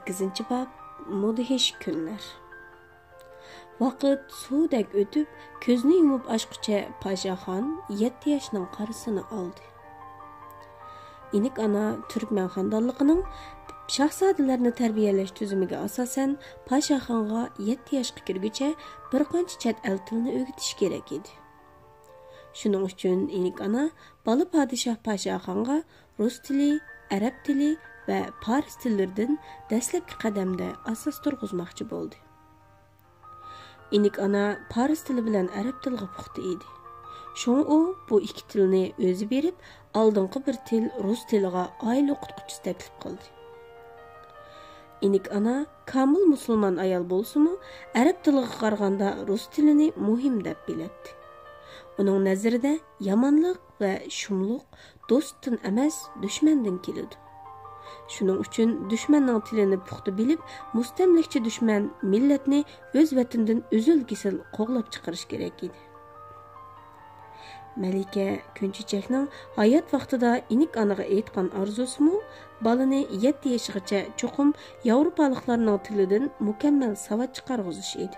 8-bab Mudhish kunlar. Vaqt suvdek o'tib, ko'zni yumib ochqicha Pashaxon 7 yoshning qarisini oldi. Inik ana Turkman xonadonligining shahzodalarni tarbiyalash tuzumiga asosan Pashaxonga 7 yoshga kirguncha bir qancha chet el tilini o'rgatish kerak edi. Shuning uchun Inik ana bola podshoh Pashaxonga rus tili, arab tili va fors tillaridan dastlabki qadamda asos turg'izmoqchi bo'ldi. Inik ana fors tili bilan arab tiliga puxta edi. Şoň o bu iki tilni o'zi berib, oldingi bir til rus tiliga oila o'qituvchisi taklif qildi. Inik ana kamil musulmon ayol bo'lsa-mu, arab tiliga qaraganda rus tilini muhim deb biladi. Uning nazarida yomonlik va shumliq do'stdan emas, dushmandan keladi. Shuning uchun dushmanning tilini puxta bilib, mustamlikchi dushman millatni o'z vatanidan uzil-kesil qo'g'lab chiqarish kerak edi. Malika Kunchichakning hayot vaqtida Inik anaga aytgan orzusi-mu, balani 7 yoshgacha cho'qim Yevropaliklarning tilidan mukammal savad chiqarg'izish edi.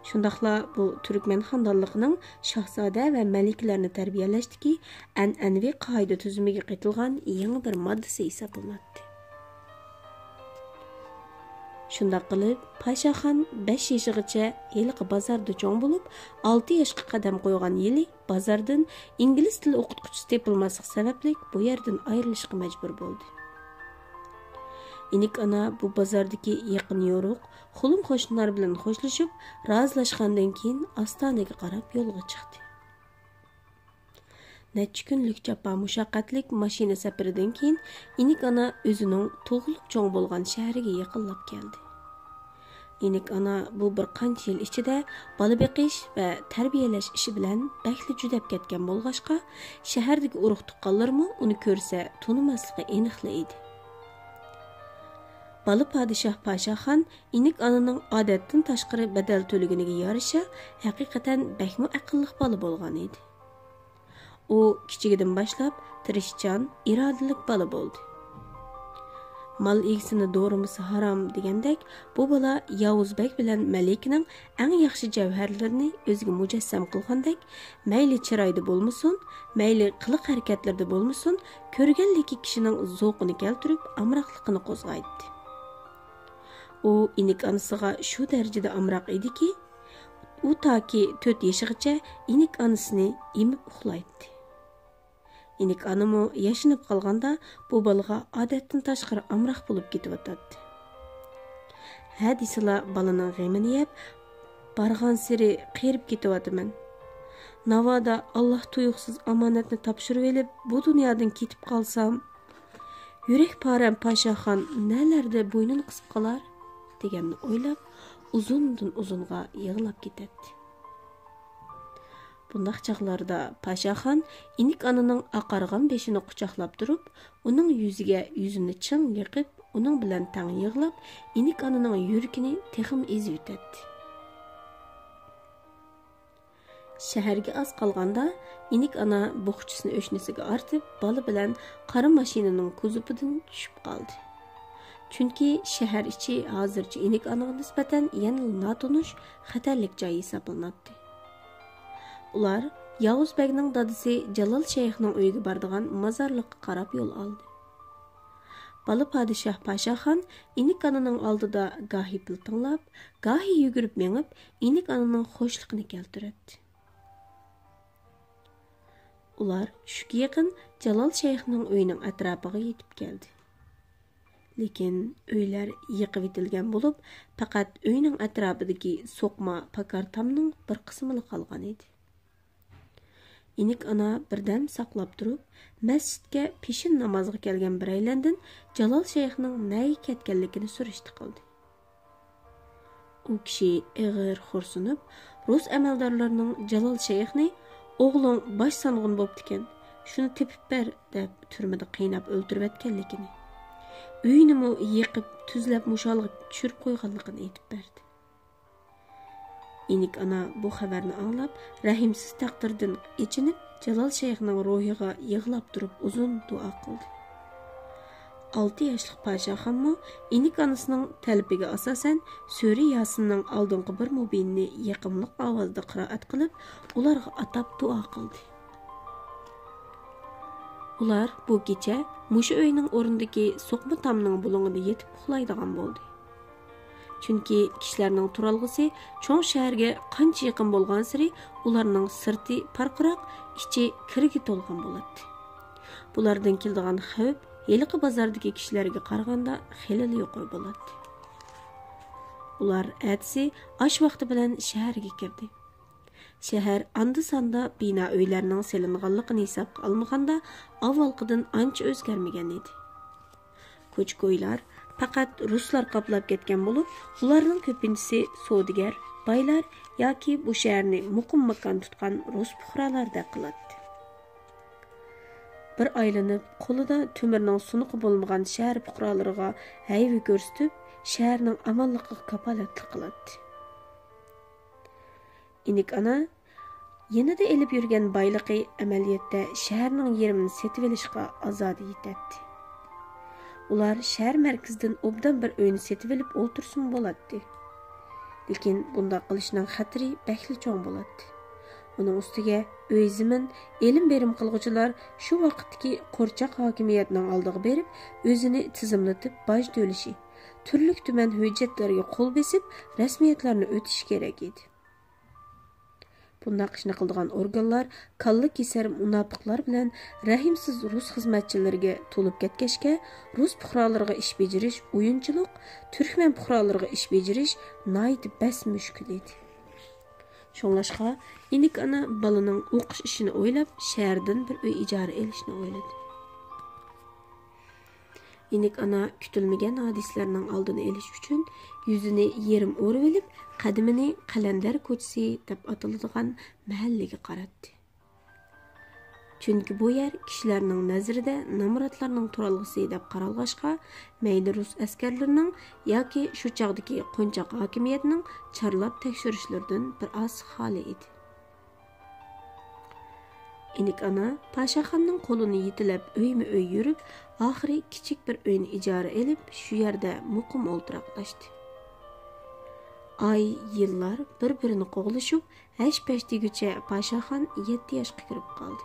Shundaqla bu Turkman xonadonligining shahzoda va maliklarni tarbiyalashdiki, an'anaviy qoida tuzumiga qitilgan yangi bir moddasi hisoblanadi. Shundaq qilib, Pashaxon 5 yoshgacha yiliqi bozorda cho'ng bo'lib, 6 yoshga qadam qo'ygan yili bozordan ingliz tili o'qituvchisi topilmasligi sababli bu yerdan ayrilishga majbur bo'ldi. Inik ana bu bozordagi yaqin yo'ruq, xulum qo'shnilar bilan xo'shlashib, razilashgandan keyin Ostonaga qarab yo'lga chiqdi. Necha kunlik jafo mushaqqatlik mashina safaridan keyin Inik ana o'zining tug'ilib cho'ng bo'lgan shahriga yaqinlab keldi. Inik ana bu bir qancha yil ichida bola beqish va tarbiyalash ishi bilan bakli judab ketgan bo'lg'ashqa, shahardagi urug' tuqqanlarmi uni ko'rsa tunimasligi aniqlaydi. Bola podshoh Pashaxon Inik ananing odatdan tashqari badal to'laganiga yarasha haqiqatan bakmu aqlli bola bo'lgan edi. U kichigidan boshlab tirishchan, irodali bola bo'ldi. Mal egisini doğrumisi haram degandek, bu bola Yavuzbek bilan Malikning eng yaxshi javharlarini o'ziga mujassam qilgandek, mayli chiroyda bo'lmasin, mayli qiliq harakatlarda bo'lmasin, ko'rganligi kishining zavqini keltirib, amroqligini qo'zg'aydi. U Inik anasiga shu darajada amroq ediki, u toki 4 yoshgacha Inik anasini emib uxlaydi. Inik anamı yaşınıp qalğanda bu balaga odatdan tashqari amroq bo'lib ketibdi. Hadisila balaning g'amini yeb, bargan siri qirib ketyapman. Navoda Alloh tuyuqsiz omonatni topshirib elib, bu dunyodan ketib qolsam, yurak param Pashaxon nelarda bo'ynini qisib qolar deganni o'ylab, uzundan uzunga yig'lab ketadi. Bundaq chaqlarda Pashaxon Inik ananing aqargan beshini quchoqlab turib, uning yuzini ching yiqib, uning bilan tang yig'lab, Inik ananing yuragini texim ezib o'tadi. Shaharga az qolganda Inik ana bo'xchisini o'shnisiga artib, bola bilan qora mashinaning kuzovidan tushib qoldi. Chunki shahar ichi hozircha Inik anaga nisbatan yana notanish, xatarlik joy hisoblanadi. Ular Yavuzbekning dadisi Jalol Shayxning uyiga boradigan mozorlikqa qarab yo'l oldi. Bola podshoh Pashaxon Inik ananing oldida gohi pul tinglab, gohi yugurib mengib, Inik ananing xo'shligini keltirdi. Ular tushga yaqin Jalol Shayxning uyining atrofiga yetib keldi. Lekin uylar yiqib etilgan bo'lib, faqat uyning atrofidagi so'qma pakartamning bir qismi qolgan edi. Inik ana birdan saqlab turib, masjidga peshin namoziga kelgan biraylardan Jalol Shayxning nega ketganligini so'rashdi qildi. U kishi ig'ir xo'rsinib, rus amaldorlarining Jalol Shayxni o'g'ling bosh song'in bo'ptikan, shuni tepib ber deb turmada qiynab o'ldirib etganligini, uyini yiqib, tuzlab musholga tushirib qo'yganligini aytib berdi. Inik ana bu xabarni anglab, rahimsiz taqdirdan ichinib, Jalol Shayxning ruhiga yig'lab turib uzun duo qildi. 6 yoshlik Paşaxonmu inik anasının tələbiga asasən Suri Yasinning oldingi bir mubinini yaqimliq ovozda qiroat qilib, ularga atab duo qildi. Ular bu kecha mushu uyning o'rnidagi so'qma tomning bulung'ida yetib uxlaydigan bo'ldi. Chunki kishilarning turalg'isi cho'ng shaharga qancha yaqin bo'lgan sari ularning sirti parqiroq, ichi kirga to'lgan bo'ladi. Bulardan keladigan xavf heliqi bozordagi kishilarga qaraganda xeyli yuqori bo'ladi. Ular atsi osh vaqti bilan shaharga kirdi. Shahar anda-sanda bina uylarning selinganligini hisobga olmaganda avvalgidan ancha o'zgarmagan edi. Ko'ch-ko'ylar faqat ruslar qoplab ketgan bo'lib, ularning ko'pinchisi savdogar, baylar yoki bu shaharni muqim makon tutgan rus puhralarda qiladi. Bir aylanib, qo'lida tumirning sunuqi bo'lmagan shahar puhralariga hayvi ko'rsatib, shaharning amonligiga kapolatlik qiladi. İnik ana yanada elib yurgan boyligi amaliyotda shaharning yerimini setib olishga azodi yetadi. Ular shahar markazidan obdan bir uyni setib olib o'tirsin bo'ladi. Lekin bunda qilishning xatri bakli cho'ng bo'ladi. Uning ustiga uy zimin elim berim qilg'uchilar shu vaqtdagi qo'rchoq hokimiyatning oldiga berib, o'zini tizimlatib boj to'lishi, turli tuman hujjatlarga qo'l besib, rasmiyatlarni o'tish kerak edi. Bundaq ishni qildigan organlar kalla kesar munofiqlar bilan rahimsiz rus xizmatchilariga to'lib ketgachga, rus puhralariga ish bejirish o'yinchilik, turkman puhralariga ish bejirish nihoyat bas mushkul edi. Shunlashqa inik ana balaning o'qish ishini o'ylab, shahardan bir uy ijara olishni o'yladi. İnik ana kütülmegen hadislerinin aldığını eliş üçün yüzünü yerim o'rib olib, qadimini Qalandar ko'chasi deb atiladigan mahallaga qaratdi. Chunki bu yer kishilarning nazarida namratlarning turalg'isi deb qaralg'ashqa, mayli rus askarlarining yoki shu chog'dagi qo'nchoq hokimiyatining charlab tekshirishlaridan bir oz xoli edi. İnik ana Paşaxonning qo'lini yetilab uyma-uy yurib, oxiri kichik bir uyni ijara elib, shu yerda muqim o'ltiraqlashdi. Ay, yillar bir-birini qo'g'lashib, hash-pash deguncha Paşaxon 7 yoshga kirib qoldi.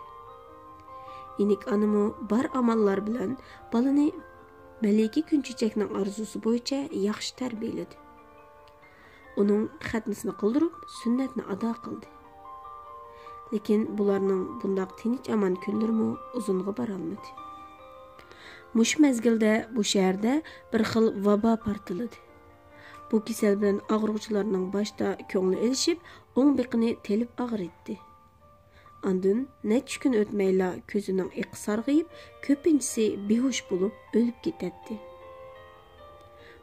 İnik anamı bar amallar bilan balani Maliki Kunchichakning orzusi bo'yicha yaxshi tarbiyaladi. Uning xatnisini qildirib, sunnatni ado qildi. Lekin bularning bundaq tinch aman kunlarimi uzunga borolmadi. Mush mezgilda bu shaharda bir xil vabo partiladi. Bu kasal bilan og'riqchilarning boshda ko'ngli elishib, o'ng biqini telib og'ritdi. Andın necha kun o'tmayla ko'zining iqi sarg'ayib, ko'pinchisi behush bo'lib o'lib ketadi.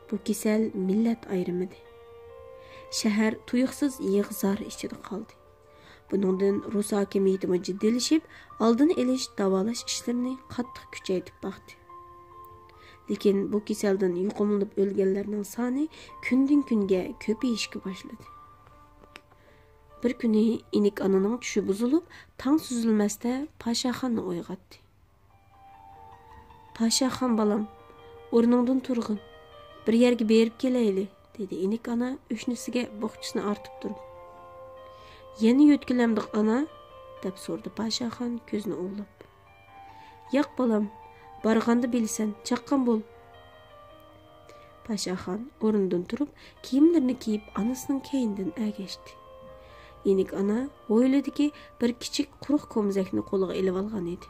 Bu kasal millat ayrimidir. Shahar tuyuqsiz yig'zor ichida qoldi. Buningdan Rus hokimiyati jiddilashib, oldini olish, davolash ishlarini qattiq kuchaytirib baqdi. Lekin bu kasaldan yuqumlanib o'lganlarning soni kundan kunga ko'payishga boshladi. Bir kuni inik ananing tushi buzilib, tong suzilmasda Paşaxonni uyg'otdi. Paşaxon balam, o'rningdan turg'in, bir yerga berib kelayli, dedi inik ana o'shnisiga bo'xchisini artib turib. Yana yutkilamdiq ana, deb so'rdi Paşaxon ko'zini o'ylab. Yo'q balam, borganda bilsan, chaqqan bo'l. Paşaxon o'rnidan turib, kiyimlarini kiyib, anasining keynidan ergashdi. İnik ana o'yladiki, bir kichik quruq ko'mzakni qo'liga elib olgan edi.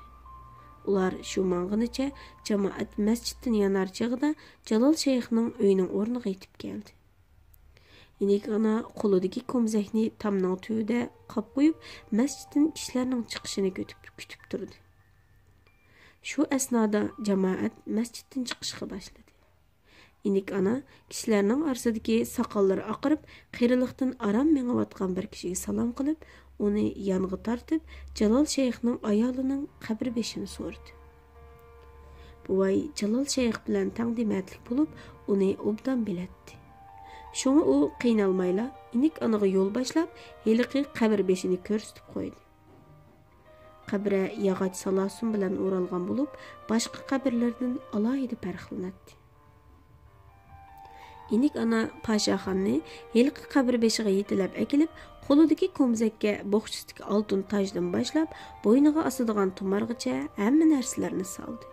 Ular shu mang'inicha jamoat masjiddan yonar chog'ida Jalol shayxning uyining o'rniga yetib keldi. İnik ana qo'lidagi ko'mzakni tamning tubida qolib qo'yib, masjiddan kishilarning chiqishini kutib turdi. Shu asnoda jamoat masjiddan chiqishga boshladi. İnik ana kishilarning orasidagi soqollari oqirib, qiyrilikdan aram mengayotgan bir kishiga salom qilib, uni yonga tortib, Jalol shayxning ayolining qabri beshini so'rdi. Buvay Jalol shayx bilan taqdimatlik bo'lib, uni obdan bilatdi. Shunga u qiynalmayla inik anaga yo'l boshlab, heliqi qabr beshini ko'rsatib qo'ydi. qabri yog'och salasun bilan o'ralgan bo'lib, boshqa qabrlardan alohida farqlanadi. Inik ana Pashaxonni yilqi qabr beshiga yetilab akilib, qo'lidagi ko'mzakka bo'xchistiki oltin tajdan boshlab, bo'yniga asadigan tumargacha hamma narsalarni soldi.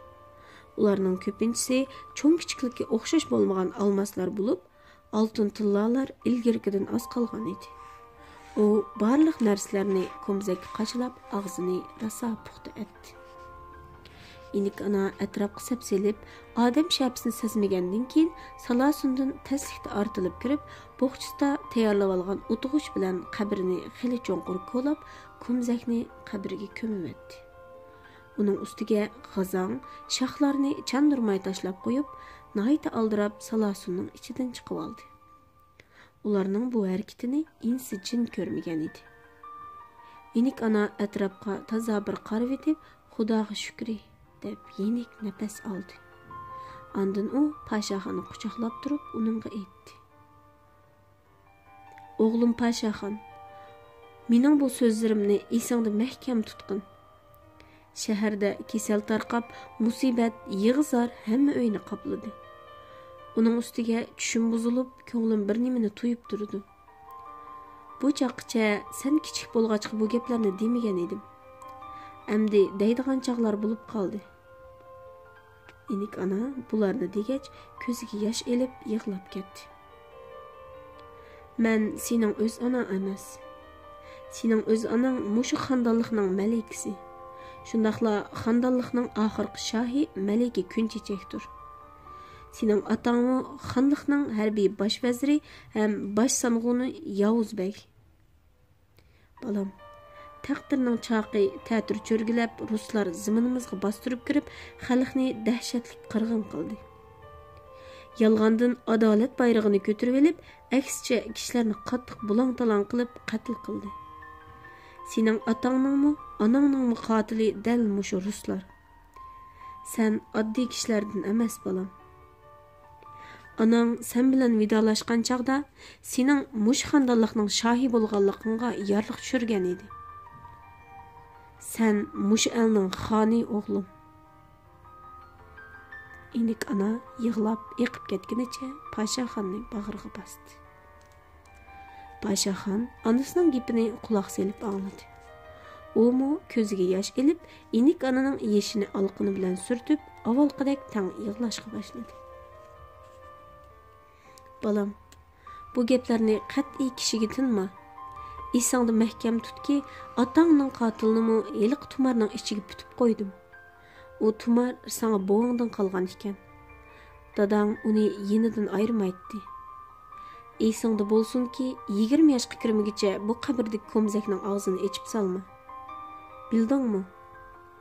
Ularning ko'pinchisi cho'ng kichiklikka o'xshash bo'lmagan olmoslar bo'lib, oltin tillalar ilgirkidan oz qolgan edi. U barliq narsalarni ko'mzakka qachlab, og'zini rosa puxta etdi. Inik ana atrofga sapselib, odam shapsini sezmagandan keyin salasundan taslikda ortilib kirib, bo'xchista tayyorlab olgan o'tg'uch bilan qabrini xili cho'nqur ko'lab, ko'mzakni qabriga ko'mibdi. Uning ustiga g'azon, shoxlarni chandurmay tashlab qo'yib, nayta aldirab salasunning ichidan chiqib oldi. Ularning bu harakatini insi jin ko'rmagan edi. Inik ana atrofga toza bir qarab etib, Xudoga shukri deb yenik nafas oldi. Ondan u Pashaxonni quchoqlab turib, uningga aytdi: "O'g'lim Pashaxon, mening bu so'zlarimni esingda mahkam tutqin. Shaharda kasal tarqab, musibat, yig'izar hamma uyni qopladi. Uning ustiga tushim buzilib, ko'nglim bir nimani tuyib turdi. Bu chaqcha sen kichik bo'lg'achqa bu gaplarni demagan edim. Endi deydigan chaqlar bo'lib qoldi." Inik ana bularni degach, ko'ziga yosh elib yig'lab ketdi. "Men sening o'z onang emas. Sening o'z onang mushu xandonlikning malikasi. Shundaqla xandonlikning oxirgi shohi malika Kunchechakdir. Sening otangmi xonlikning harbiy bosh vaziri ham bosh sang'uni Yavuz bek. Balam, taqdirning chaqi ta'tir cho'rgilab, ruslar ziminimizga bostirib kirib, xalqni dahshatli qirg'in qildi. Yolg'ondan adolat bayrog'ini ko'tarib olib, aksicha kishilarni qattiq bulang-talang qilib qatl qildi. Sening otangningmi, onangningmi qotili dal mushu ruslar. Sen oddiy kishilardan emas, balam. Anang sen bilan vidolashgan chaqda sening mush xandonlikning shohi bo'lganligingga yorliq tushirgan edi. Sen mush elning xoni o'g'lim." Inik ana yig'lab eqib ketgunicha Pashaxonni bag'riga bosdi. Pashaxon onasining gapini quloq selib angladi. Umu ko'ziga yosh elib, inik ananing yeshini olqini bilan surtib, avvalgidek tang yig'lashga boshladi. "Balam, bu gaplarni qat'iy kishiga tinma. Esingda mahkam tutki, otangning qotilini yiliq tumarning ichiga putib qo'ydim. U tumar sana bo'g'ingdan qolgan ekan. Dadang uni yenidan ayirmaydi. Esingda bo'lsinki, 20 yoshga kirmaguncha bu qabrdagi ko'mzakning og'zini ochib solma. Bildingmi?"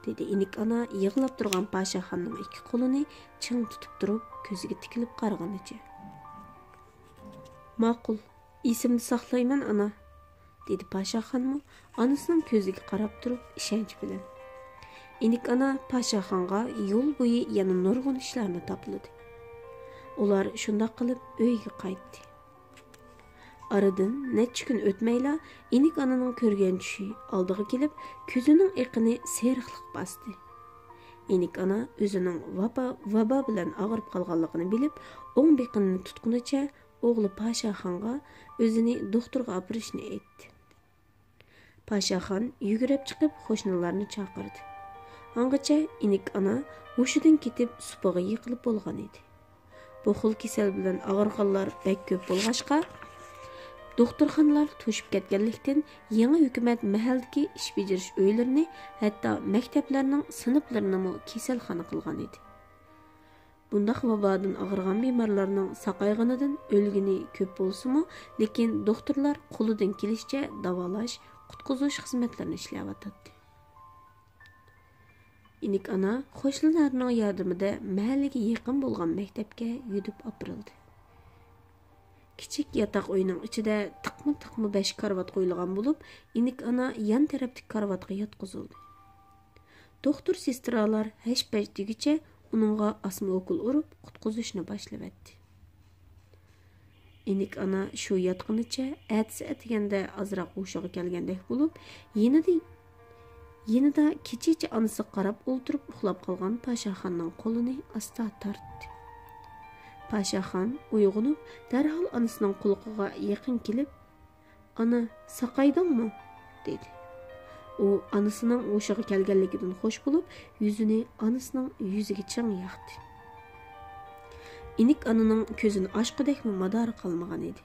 dedi inik ana yig'lab turgan Pashaxonning ikki qo'lini ching tutib turib, ko'ziga tikilib qaraganicha. "Ma'qul, esimni saqlayman ana", dedi Pashaxonmi onasining ko'ziga qarab turib ishonch bilan. Inik ana Pashaxonga yo'l bo'yi yana nurg'un ishlarni topladi. Ular shundoq qilib uyga qaytdi. Aradan necha kun o'tmayla inik ananing ko'rgan tushi oldiga kelib, ko'zining iqini seriqliq bosdi. Inik ana o'zining vaba bilan og'rib qolganligini bilib, o'ng biqinini tutqunicha o'g'li Pashaxonga o'zini doktorga opirishni aytdi. Pashaxon yugurib chiqib qo'shnilarni chaqirdi. Angacha inik ana hushidan ketib supaga yiqilib bo'lgan edi. Bu xil kasal bilan og'riganlar bek ko'p bo'lg'achqa, doktorxonalar to'shib ketganlikdan yangi hukumat mahaldagi ish bajarish uylarini, hatto maktablarning sinflarini kasalxona qilgan edi. Bundaq vabodan og'rigan bemorlarning saqayganidan o'lgini ko'p bo'lsa-mu, lekin doktorlar qo'lidan kelishicha davolash, qutqizish xizmatlarini ishlayotdi. Inik ana qo'shnilarning yordamida mahallaga yaqin bo'lgan maktabga yudib opirildi. Kichik yotoq uyning ichida tiqma 5 karvat qo'yilgan bo'lib, inik ana yan tarafdagi karvatga yotqizildi. Doktor sestralar hash-pash degicha uningga asma o'kul urib, qutqizishni boshlabdi. Inik ana shu yotqinicha atsa atganda azroq o'shiga kelgandek bo'lib, Yanida kechicha anısı qarab o'ltirib uxlab qolgan Pashaxonning qo'lini asta tortdi. Pashaxon uyg'onib, darhol anasining quloqiga yaqin kelib, "Ana, saqaydingmi?" dedi. U anasining o'shiga kelganligidan xush bo'lib, yuzini anasining yuziga chang yoqdi. İnik ananing ko'zini ochqidekmi madori qolmagan edi.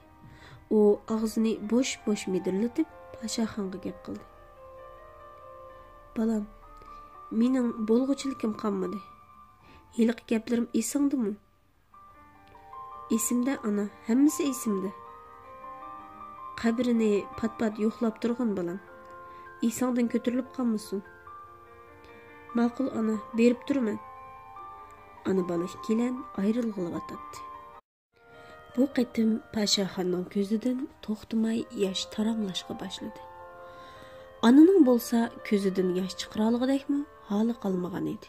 U og'zini bo'sh-bo'sh midirlatib, Pashaxonga gap qildi. "Balam, mening bo'lg'uchilikim qolmadi. Hiliq gaplarim esingdimi?" "Esimda ana, hammasi esimda. Qabrini pat-pat yo'qlab turgan balam. Esingdan ko'tarilib qolmasin." "Ma'qul ana, berib turman." Ana bola ikkilan ayrilg'ilibatdi. Bu qitim Pashaxonning ko'zidan to'xtamay yosh taranglashga boshladi. Ananing bo'lsa ko'zidan yosh chiqara olg'idekmi, holi qolmagan edi.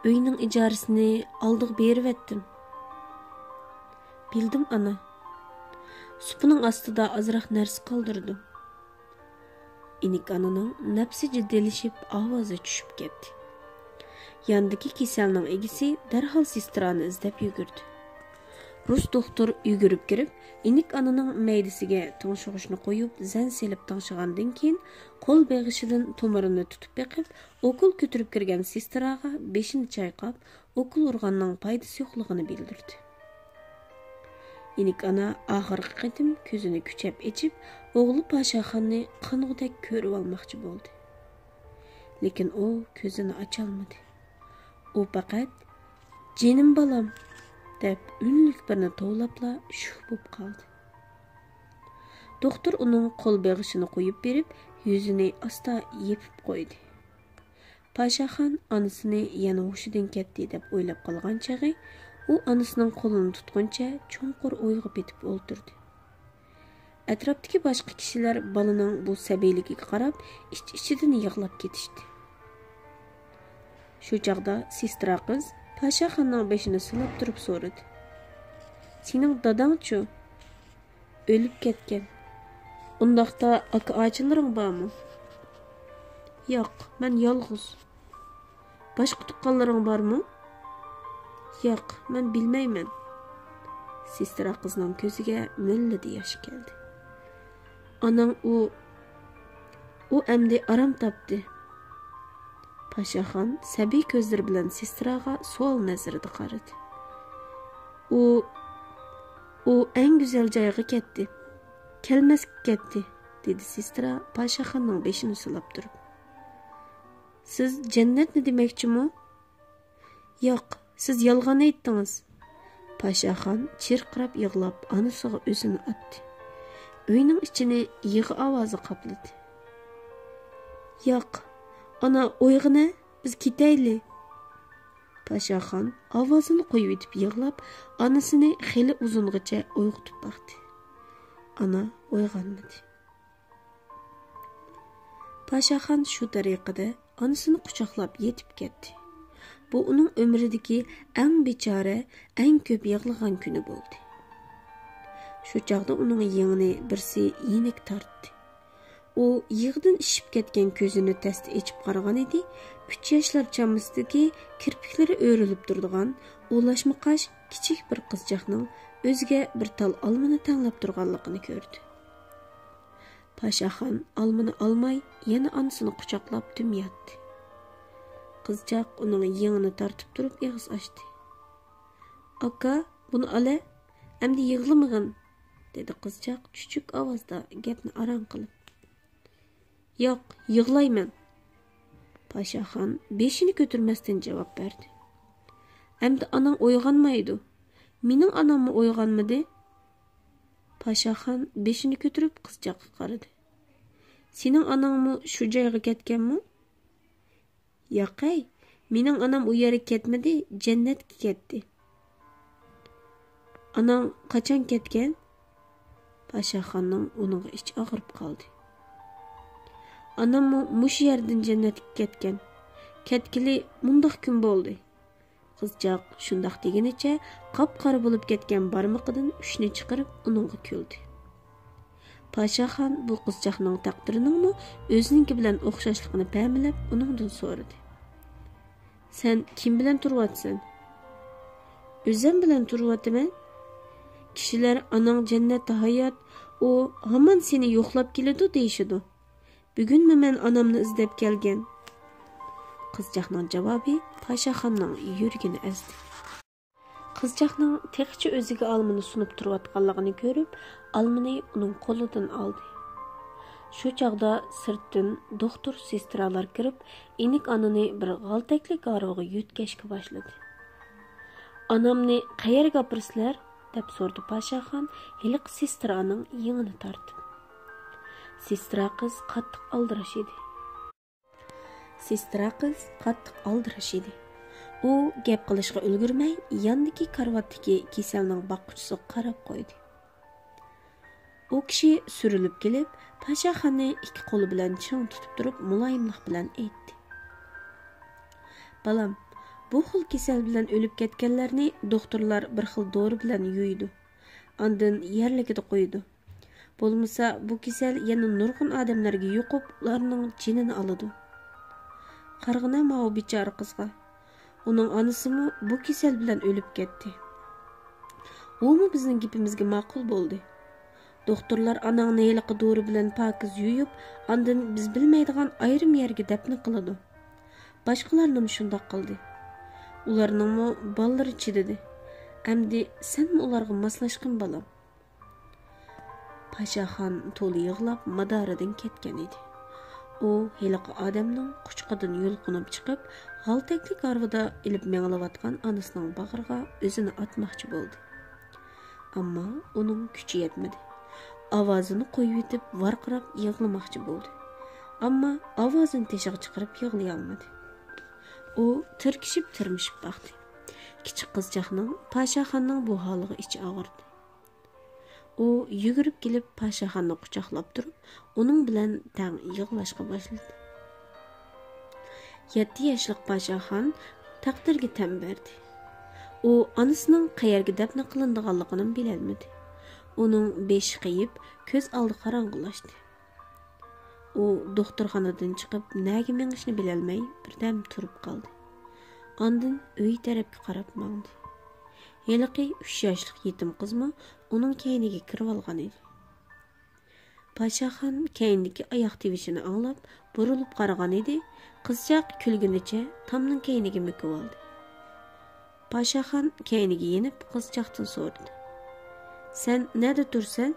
"Uyning ijorasini oldiq berib-etdim." "Bildim ana. Supining ostida azroq narsa qoldirdim." İnik ananing nafsi jiddilashib, ovozi tushib ketdi. Yandagi kasalning egisi darhol sestrani izlab yugurdi. Rus doktor yugurib kirib, inik ananing maydisiga tonshug'ishni qo'yib, zan selib tonshig'andan keyin qo'l beg'ishidan tomirini tutib beqib, okul ko'tirib kirgan sestraga beshini chayqab, okul urganning foydasi yo'qligini bildirdi. İnik ana oxirgi qitim ko'zini kuchab echib, o'g'li Pashaxonni qanog'dek ko'rib olmoqchi bo'ldi. Lekin u ko'zini ocholmadi. U faqat "Jenim balam" deb unlik birini tovlabla shuh bo'lib qoldi. Doktor uning qo'l beg'ishini qo'yib berib, yuzini asta yepib qo'ydi. Pashaxon onasini yana hushidan ketdi deb o'ylab qolgan chog'i, u onasining qo'lini tutguncha cho'nqur o'yga petib o'ltirdi. Atrofdagi boshqa kishilar bolaning bu sabayligiga qarab, ich-ichidan yig'lab ketishdi. Shu chaqda sestra qiz Pashaxonning beshini silab turib so'radi. "Sening dadang-chu? O'lib ketgan. Undaqda aka-achilaring bormi?" "Yo'q, men yolg'iz." "Boshqa tuqqanlaring bormi?" "Yo'q, men bilmayman." Sestra qizning ko'ziga millidi yosh keldi. "Onang u endi aram topdi." Pashaxon sabiy ko'zlari bilan sestraga savol nazarida qaradi. U eng go'zal joyga ketdi. Kelmasga ketdi, dedi sestra Pashaxonning beshini silab turib. "Siz jannatni demoqchimi?" "Yo'q, siz yolg'on aytdingiz." Pashaxon chirqirab yig'lab onasiga o'zini otdi. Uyning ichini yig'i ovozi qopladi. "Yo'q, ana uyg'ona, biz ketayli." Pashaxon ovozini qo'yib etib yig'lab, onasini xeli uzungacha uyg'otib baqdi. Ana uyg'onmadi. Pashaxon shu tariqada onasini quchoqlab yetib ketdi. Bu uning umridagi eng bechora, eng ko'p yig'lagan kuni bo'ldi. Shu chaqda uning yengini birsi yenik tortdi. U yig'dan ishib ketgan ko'zini tasti echib qaragan edi. 3 yoshlar chamasidagi kirpiklari o'rilib turadigan, o'lashma qash kichik bir qizchaqning o'ziga bir tal olmani tanlab turganligini ko'rdi. Pashaxon olmani olmay, yana onasini quchoqlab tum yotdi. Qizchaq uning yengini tortib turib og'iz ochdi. "Aka, buni ola, endi yig'lamag'in", dedi qizchaq chuchuk ovozda gapni aram qilib. "Yo'q, yig'layman." Pashaxon beshini ko'tarmasdan javob berdi. "Endi onang uyg'onmaydi. Mening onammi uyg'onmadi?" Pashaxon beshini ko'tarib qizchaqqa qaradi. "Sening onangmi shu joyga ketganmi?" "Yo'q-ey, mening onam u yerga ketmadi, jannatga ketdi." "Onang qachon ketgan?" Pashaxonning uninga ichi og'rib qoldi. "Onam mush yerdan jannatga ketgan. Ketgili mundaq kun bo'ldi." Qizchaq shundoq degunicha qop-qora bo'lib ketgan barmoqidan ushni chiqarib uningga kuldi. Paşaxon bu qizchaqning taqdiriningmi o'zininki bilan o'xshashligini ta'minlab uningdan so'radi. Sen kim bilan turyapsan? O'zim bilan turyapman. Kishilar anang jannatda hayot, u hamon seni yo'qlab keladi deyishidi. Bugunmi men onamni izlab kelgan? Qizchaqning javobi Paşaxonning yuragini ezdi. Qizchaqning teqicha o'ziga olmani sunib turayotganligini ko'rib, olmani uning qo'lidan oldi. Shu chaqda sirtdan doktor sestralar kirib, enik onani bir g'altakli garovga yutkashga boshladi. Onamni qayerga opirsizlar? Deb so'radi Paşaxon, hiliq sestraning yengini tortib. Sestra qiz qattiq aldirash edi. U gap qilishga ulgurmay, yandagi karvatdagi kasalning boqquchisiga qarab qo'ydi. U kishi surilib kelib, Paşaxonni ikki qo'li bilan ching tutib turib, muloyimlik bilan aytdi. Balam, bu xil kasal bilan o'lib ketganlarni doktorlar bir xil dori bilan yuydi. Ondan yerligida qo'ydi. Bo'lmasa, bu kasal yana nurg'un odamlarga yuqib, ularning jinini oladi. Qarg'ina ma'u bichora qizga. Uning onasimi bu kasal bilan o'lib ketdi. Umi bizning gapimizga ma'qul bo'ldi. Doktorlar anangni heliqi dori bilan pokiz yuyib, ondan biz bilmaydigan ayrim yerga dafn qiladi. Boshqalarning shunday qildi. Ularning balları chididi. Endi senmi ularga moslashqin balam? Paşaxon to'la yig'lab madoridan ketgan edi. U heliqi odamning quchqidan yo'lqinib chiqib, g'altakli garvida ilib menglayotgan onasining bag'riga o'zini atmoqchi bo'ldi. Ammo uning kuchi yetmadi. Ovozini qo'yib yetib, varqirab yig'lamoqchi bo'ldi. Ammo ovozini teshib chiqarib yig'lay olmadi. U tirmishib baqdi. Kichik qizchaqning Paşaxonning bu holiga ichi og'irdi. U yugurib kelib Paşaxonni quchoqlab turib, uning bilan tang yig'lashga boshladi. 7 yoshlik Paşaxon taqdirga tan berdi. U onasining qayerga dafn qilinganligini bilolmadi. Uning beshi qiyib, ko'z oldi qorong'ilashdi. U doktorxonadan chiqib, nega mengishni bilolmay birdan turib qoldi. Ondan uy tarafga qarab mangdi. Heliqi 3 yoshlik yetim qizmi uning keyniga kirib olgan edi. Paşaxon keyindagi oyoq tevishini anglab, burilib qaragan edi. Qizchaq kulgunicha tomning keyniga mukib oldi. Paşaxon keyniga yenib qizchaqdan so'radi. Sen nerede tursan?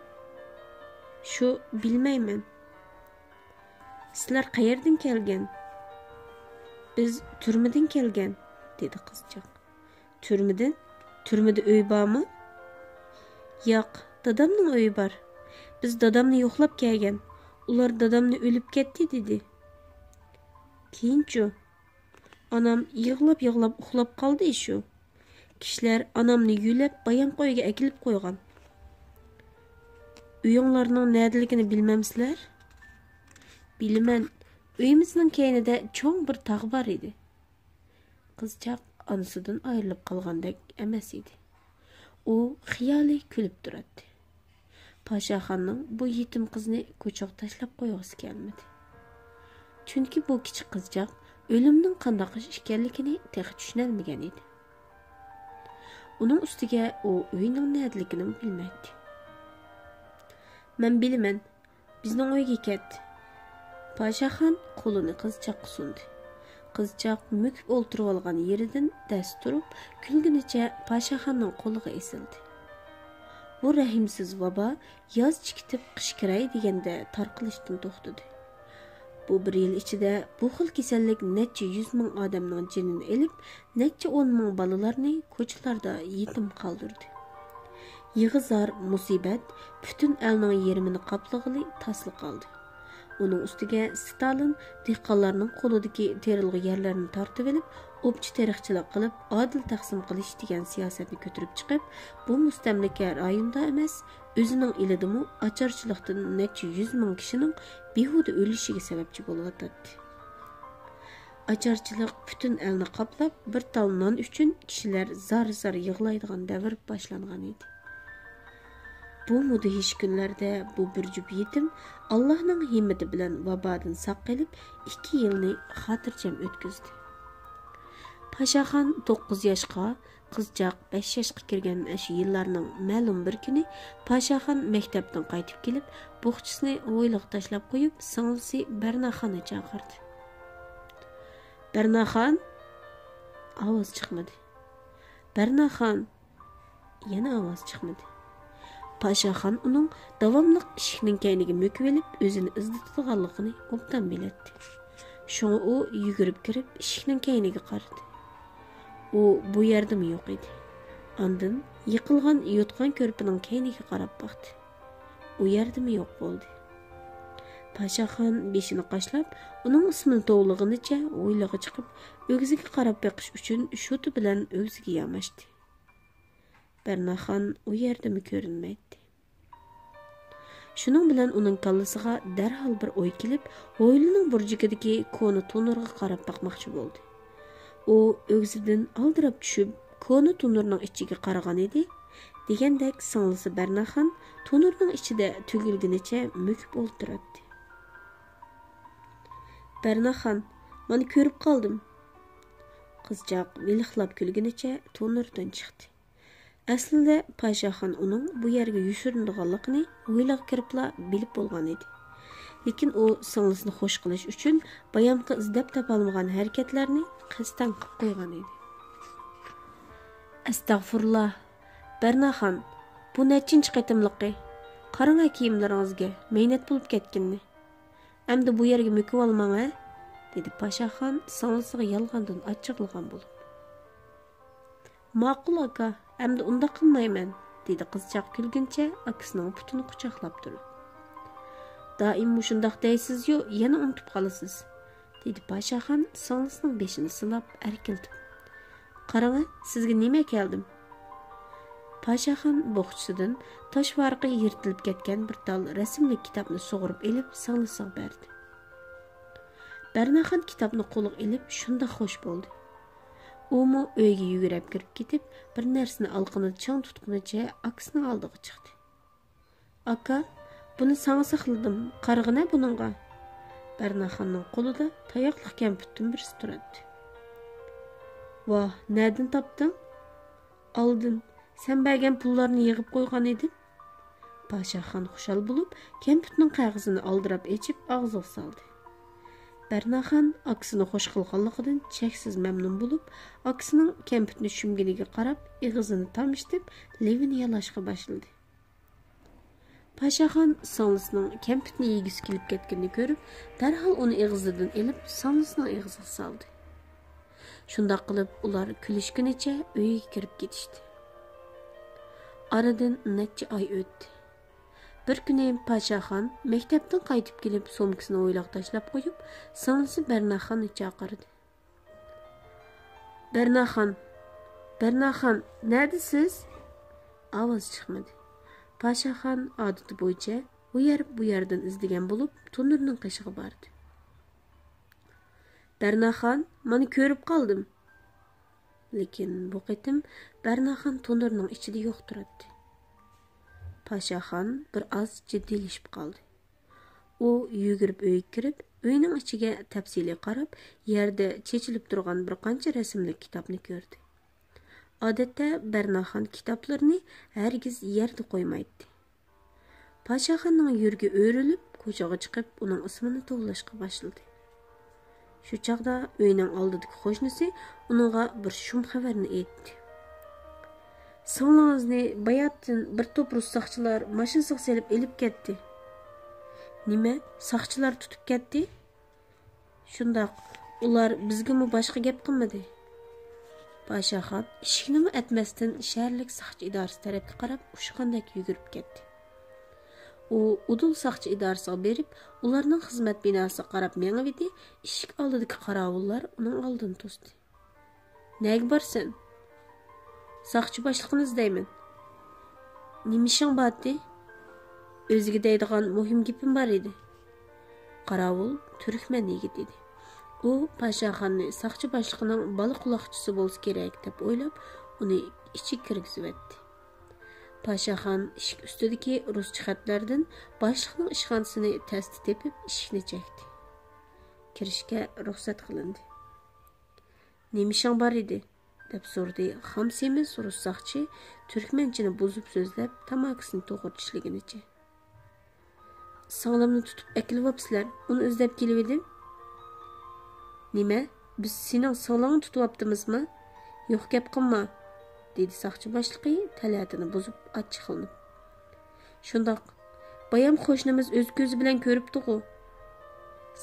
Shu bilmayman. Sizlar qayerdan kelgan? Biz turmadan kelgan, dedi qizchaq. Turmadan? Turmada uy bormi? Yo'q, dadamning uyi bor. Biz dadamni yo'qlab kelgan. Ular dadamni o'lib ketdi dedi. Keyinchi onam yig'lab uxlab qoldi shu. Kishilar onamni yulab bayon qo'yga akilib qo'ygan. Uyinglarning nerdaligini bilmamsizlar? Bilaman. Uyimizning keynida cho'ng bir tog' bor edi. Qizchaq onasidan ayrilib qolgandek emas edi. U xiyoli kulib turadi. Paşaxonning bu yetim qizni ko'choq tashlab qo'yg'isi kelmadi. Chunki bu kichik qizchaq o'limning qanday ekanligini texi tushunolmagan edi. Uning ustiga u uyning nerdaligini bilmaydi. Men bilaman, bizning uyga ketdi. Paşaxon qo'lini qizchaqqa sundi. Qizchaq mukib o'ltirib olgan yeridan dast turib, kulgunicha Paşaxonning qo'liga esildi. Bu rahimsiz vabo yoz chikitib qish kiray deganda tarqalishdan to'xtadi. Bu bir yil ichida bu xil kasallik necha 100 ming odamning jinini elib, necha 10 ming bolalarni ko'chalarda yetim qoldirdi. Yig'izar musibat butun elning yerimini qaplag'ili tasli qoldi. Uning ustiga Stalin dehqonlarning qo'lidagi terilg'i yerlarni tortib olib, o'pchi tarixchilik qilib, adil taqsim qilish degan siyosatni ko'tarib chiqib, bu mustamlaka rayonda emas, o'zining ilidimi ocharchilikdan necha 100 ming kishining behuda o'lishiga sababchi bo'layotdi. Ocharchilik butun elni qoplab, bir tal non uchun kishilar zar-zar yig'laydigan davr boshlangan edi. Bu mudhish kunlarda bu bir jup yetim Allohning himmati bilan vabodan saqlanib 2 yilni xotirjam o'tkazdi. Pashaxon 9 yoshga, qizchaq 5 yoshga kirgan shu yillarning ma'lum bir kuni Pashaxon maktabdan qaytib kelib, bo'xchisini o'yliq tashlab qo'yib, singlisi Barnaxonni chaqirdi. Barnaxon ovoz chiqmadi. Barnaxon yana ovoz chiqmadi. Pashaxon uning davomli eshikning kayniga mo'kib olib, o'zini izlatadiganligini obdan biladi. Shunga u yugurib kirib, eshikning kayniga qaradi. U bu yerdami yo'q edi. Ondan yiqilgan yotgan ko'rpining kayniga qarab baktı. U yerdami yo'q bo'ldi. Pashaxon beshini qashlab, uning ismini to'g'lig'inicha o'ylig'i chiqib, o'g'ziga qarab beqish uchun sho'ti bilan o'g'ziga yamashdi. Barnaxon u yerdami ko'rinmaydi. Shuning bilan uning kallasiga darhol bir o'y kelib, hovlining burjigidagi ko'ni tunurga qarab baqmoqchi bo'ldi. U o'g'zidan aldirab tushib, ko'ni tunurning ichiga qaragan edi. Degandek singlisi Barnaxon tunurning ichida tugilgunicha mo'kib o'ltiradi. Barnaxon, "Meni ko'rib qoldim." Qizchaq vilixlab kulgunicha tunurdan chiqdi. Aslida Pashaxon uning bu yerga yushiringanligini o'ylab kiribla bilib bo'lgan edi. Lekin u singlisini xo'sh qilish uchun bayamqa izlab topolmagan harakatlarni qasddan qilib qo'ygan edi. Astag'firullah. Barnaxon, bu nechinchi qatimliqi? Qarang kiyimlaringizga mehnat bo'lib ketganini. Endi bu yerga mo'kib olmang, ha? Dedi Pashaxon singlisiga yolg'ondan achchiqlagan bo'lib. Ma'qul aka, endi unda qilmayman, dedi qizchaq kulguncha akasining putini quchoqlab turib. Doim shundoq deysiz-yu, yana unutib qolasiz, dedi Pashaxon singlisining beshini silab erkiltib. Qarang, sizga nima keldim? Pashaxon bo'xchisidan tosh varqi yirtilib ketgan bir tal rasmli kitobni sug'urib elib singlisiga berdi. Barnaxon kitobni qo'liga elib shunda xo'sh bo'ldi. Umu uyga yugurib kirib ketib, bir narsani alqinida chang tutqunicha akasining oldiga chiqdi. Aka, buni sana saqladim, qarg'ina buningga. Barnaxonning qo'lida tayoqli kamputdan birisi turadi. Voh, nereden topding? Aldin. Sen bergan pullarni yig'ib qo'ygan edim. Pashaxon xushal bo'lib, kamputning qog'ozini oldirab echib og'ziga soldi. Barnaxon akasini xo'sh qilganligidan cheksiz mamnun bo'lib, akasining kamputni shumginiga qarab, ig'izini tamishtirib, levini yalashga boshladi. Pashaxon singlisining kamputni yegisi kelib ketganini ko'rib, darhol uni ig'izidan elib, singlisining ig'iziga soldi. Shunday qilib, ular kulishgunicha uyga kirib ketishdi. Aradan necha oy o'tdi. Bir kuni Pashaxon maktabdan qaytib kelib, so'mkasini o'yloq tashlab qo'yib, singlisi Barnaxonni chaqirdi. Barnaxon, neredasiz? Ovoz chiqmadi. Pashaxon odati bo'yicha bu yerdan izlagan bo'lib, tunurning qishig'i bordi. Barnaxon, meni ko'rib qoldim. Lekin bu qitim Barnaxon tunurning ichida yo'q turadi. Pashaxon bir oz jiddiylashib qoldi. U yugurib uyga kirib, uyning ichiga tafsiliy qarab, yerda chechilib turgan bir qancha rasmli kitobni ko'rdi. Odatda Barnaxon kitoblarni hargiz yerda qo'ymaydi. Pashaxonning yuragi o'rilib, ko'chaga chiqib, uning ismini to'g'lashga boshladi. Shu chaqda uyning oldidagi qo'shnisi uningga bir shum xabarni aytdi. Singlingizni bayatdan bir to'p rus saqchilar mashinasiga selib elib ketdi. Nima? Saqchilar tutib ketdi? Shundoq, ular bizga boshqa gap qilmadi. Pashaxon eshikni atmasdan shaharlik saqchi idorasi tarafga qarab ushqandek yugurib ketdi. U udul saqchi idorasiga berib, ularning xizmat binosiga qarab mengib edi. Eshik oldidagi qorovullar uning oldini to'sdi. Nega borsan? Saqchi boshliqni izlayman. Nima ishing bordi? O'ziga deydigan muhim gapim bor edi. Qorovul turkman yigit edi. U Pashaxonni saqchi boshliqining bola quloqchisi bo'lsa kerak deb o'ylab, uni ichiga kirgizib etdi. Paşaxon eshik ustidagi ruscha xatlardan boshliqning ishxonasini tasti tepib eshikni chekdi. Kirishga ruxsat qilindi. "Nima ishing bor edi?" deb so'radi xom semiz rus saqchi turkmanchani buzib so'zlab tamakisini to'g'ri tishlaganicha. "Singlimni tutib akilyapsizlar, uni izlab kelib edim." "Nima? Biz sening singlingni tutyaptimizmi? Yo'q gap qilma", dedi saqchi boshlig'i talatini buzib achchiq qilinib. "Shundoq, bayam qo'shnimiz o'z ko'zi bilan ko'ribdi-ku."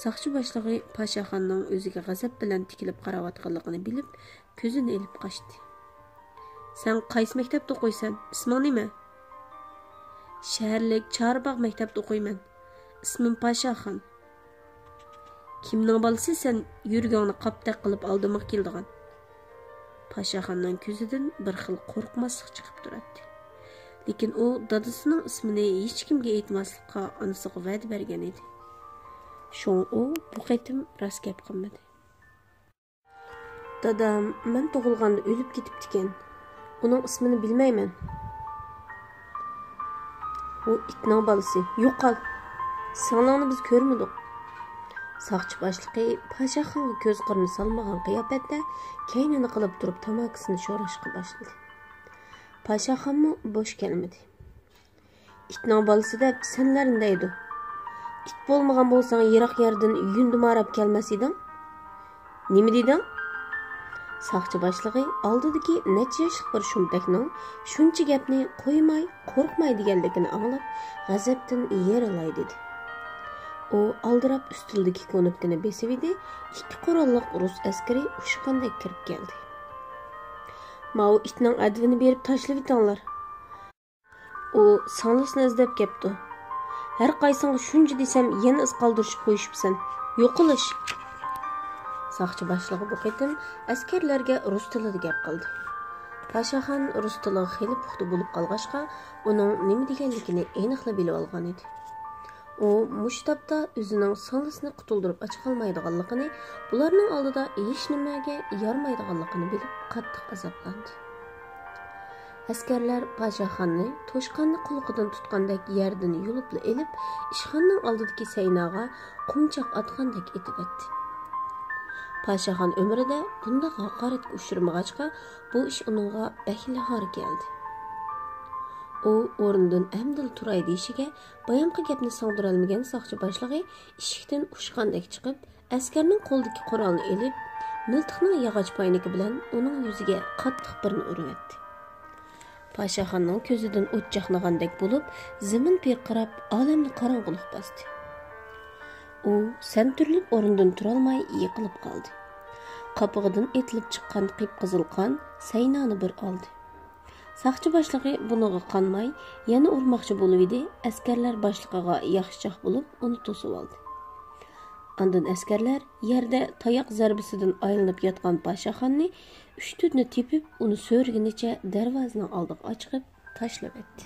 Saqchi boshlig'i Paşaxonning o'ziga g'azab bilan tikilib qarayotganligini bilib, ko'zini ilib qochdi. "Sen qaysi maktabda o'qiysan? Isming nima?" "Shaharlik Charbog' maktabda o'qiyman. Ismim Paşaxon." "Kimning bolasi sen yurgangni qaptaq qilib aldimoq keldigan?" Paşaxonning ko'zidan bir xil qo'rqmaslik chiqib turadi. Lekin u dadasining ismini hech kimga aytmaslikka onasiga va'da bergan edi. Şoň o bu qitim rost gap qilmadi. "Dadam men tug'ilganda o'lib ketibdi-ken. Uning ismini bilmayman." "U itning bolasi. Yo'qol. Singlingni biz ko'rmadik." Saqchi boshlig'i Paşaxonga ko'z qirni salmagan qiyofatda keynini qilib turib tamakisini sho'rashga boshladi. Paşaxonmi bo'sh kelmadi. "Itning bolasi deb senlarni deydi. It bo'lmagan bo'lsang, yiroq yerdan yundi marab kelmas eding. Nima deding?" Saqchi boshlig'i oldidagi necha yoshlik bir shumbakning shuncha gapni qo'ymay, qo'rqmay deganligini anglab, g'azabdan yerilay dedi. U aldirab ustildagi konopkani besib edi, ikki qurolliq rus askari ushqandek kirib keldi. "Mao itning advini berib tashlab etinglar. U sanglisini izlab kepti. Har qaysingga shuncha desam, yana iz qoldirishib qo'yishibsan. Yo'q qilish." Saqchi boshlig'i bu qitim askarlarga rus tilida gap qildi. Paşaxon rus tili xeli puxta bo'lib qolg'achqa, uning nima deganligini aniqlab bilib olgan edi. U mushtobda o'zining singlisini qutuldirib chiqolmaydiganligini, bularning oldida hech nimaga yarmaydiganligini bilib qattiq azoblandi. Askarlar Paşaxonni to'shqonni qulqidan tutgandek yerdan yulib elib, ishxonning oldidagi saynaga qumchoq atgandek etib etdi. Paşaxon umrida bunday haqoratga uchramag'achqa, bu ish uningga bakli xor keldi. U o'rnidan amdil turay deyishiga bayamqi gapni sog'dirolmagan saqchi boshlig'i eshikdan ushqandek chiqib, askarning qo'lidagi qurolni elib, miltiqning yog'och poyniki bilan uning yuziga qattiq birini urib etdi. Paşaxonning ko'zidan o't chaqnagandek bo'lib, zamin pirqirab, olamni qorong'ulik bosdi. U santurlib o'rnidan turolmay yiqilib qoldi. Qopig'idan etilib chiqqan qip-qizil qon saynani bir oldi. Saqchi boshlig'i buniga qanmay, yana urmoqchi bo'lib edi, askarlar boshlig'iga yaxshichoq bo'lib, uni to'sib oldi. Ondan askarlar yerda tayoq zarbisidan aylanib yotgan Paşaxonni 3-4ni tepib, uni so'rgunicha darvozaning oldiga ochib, tashlab etdi.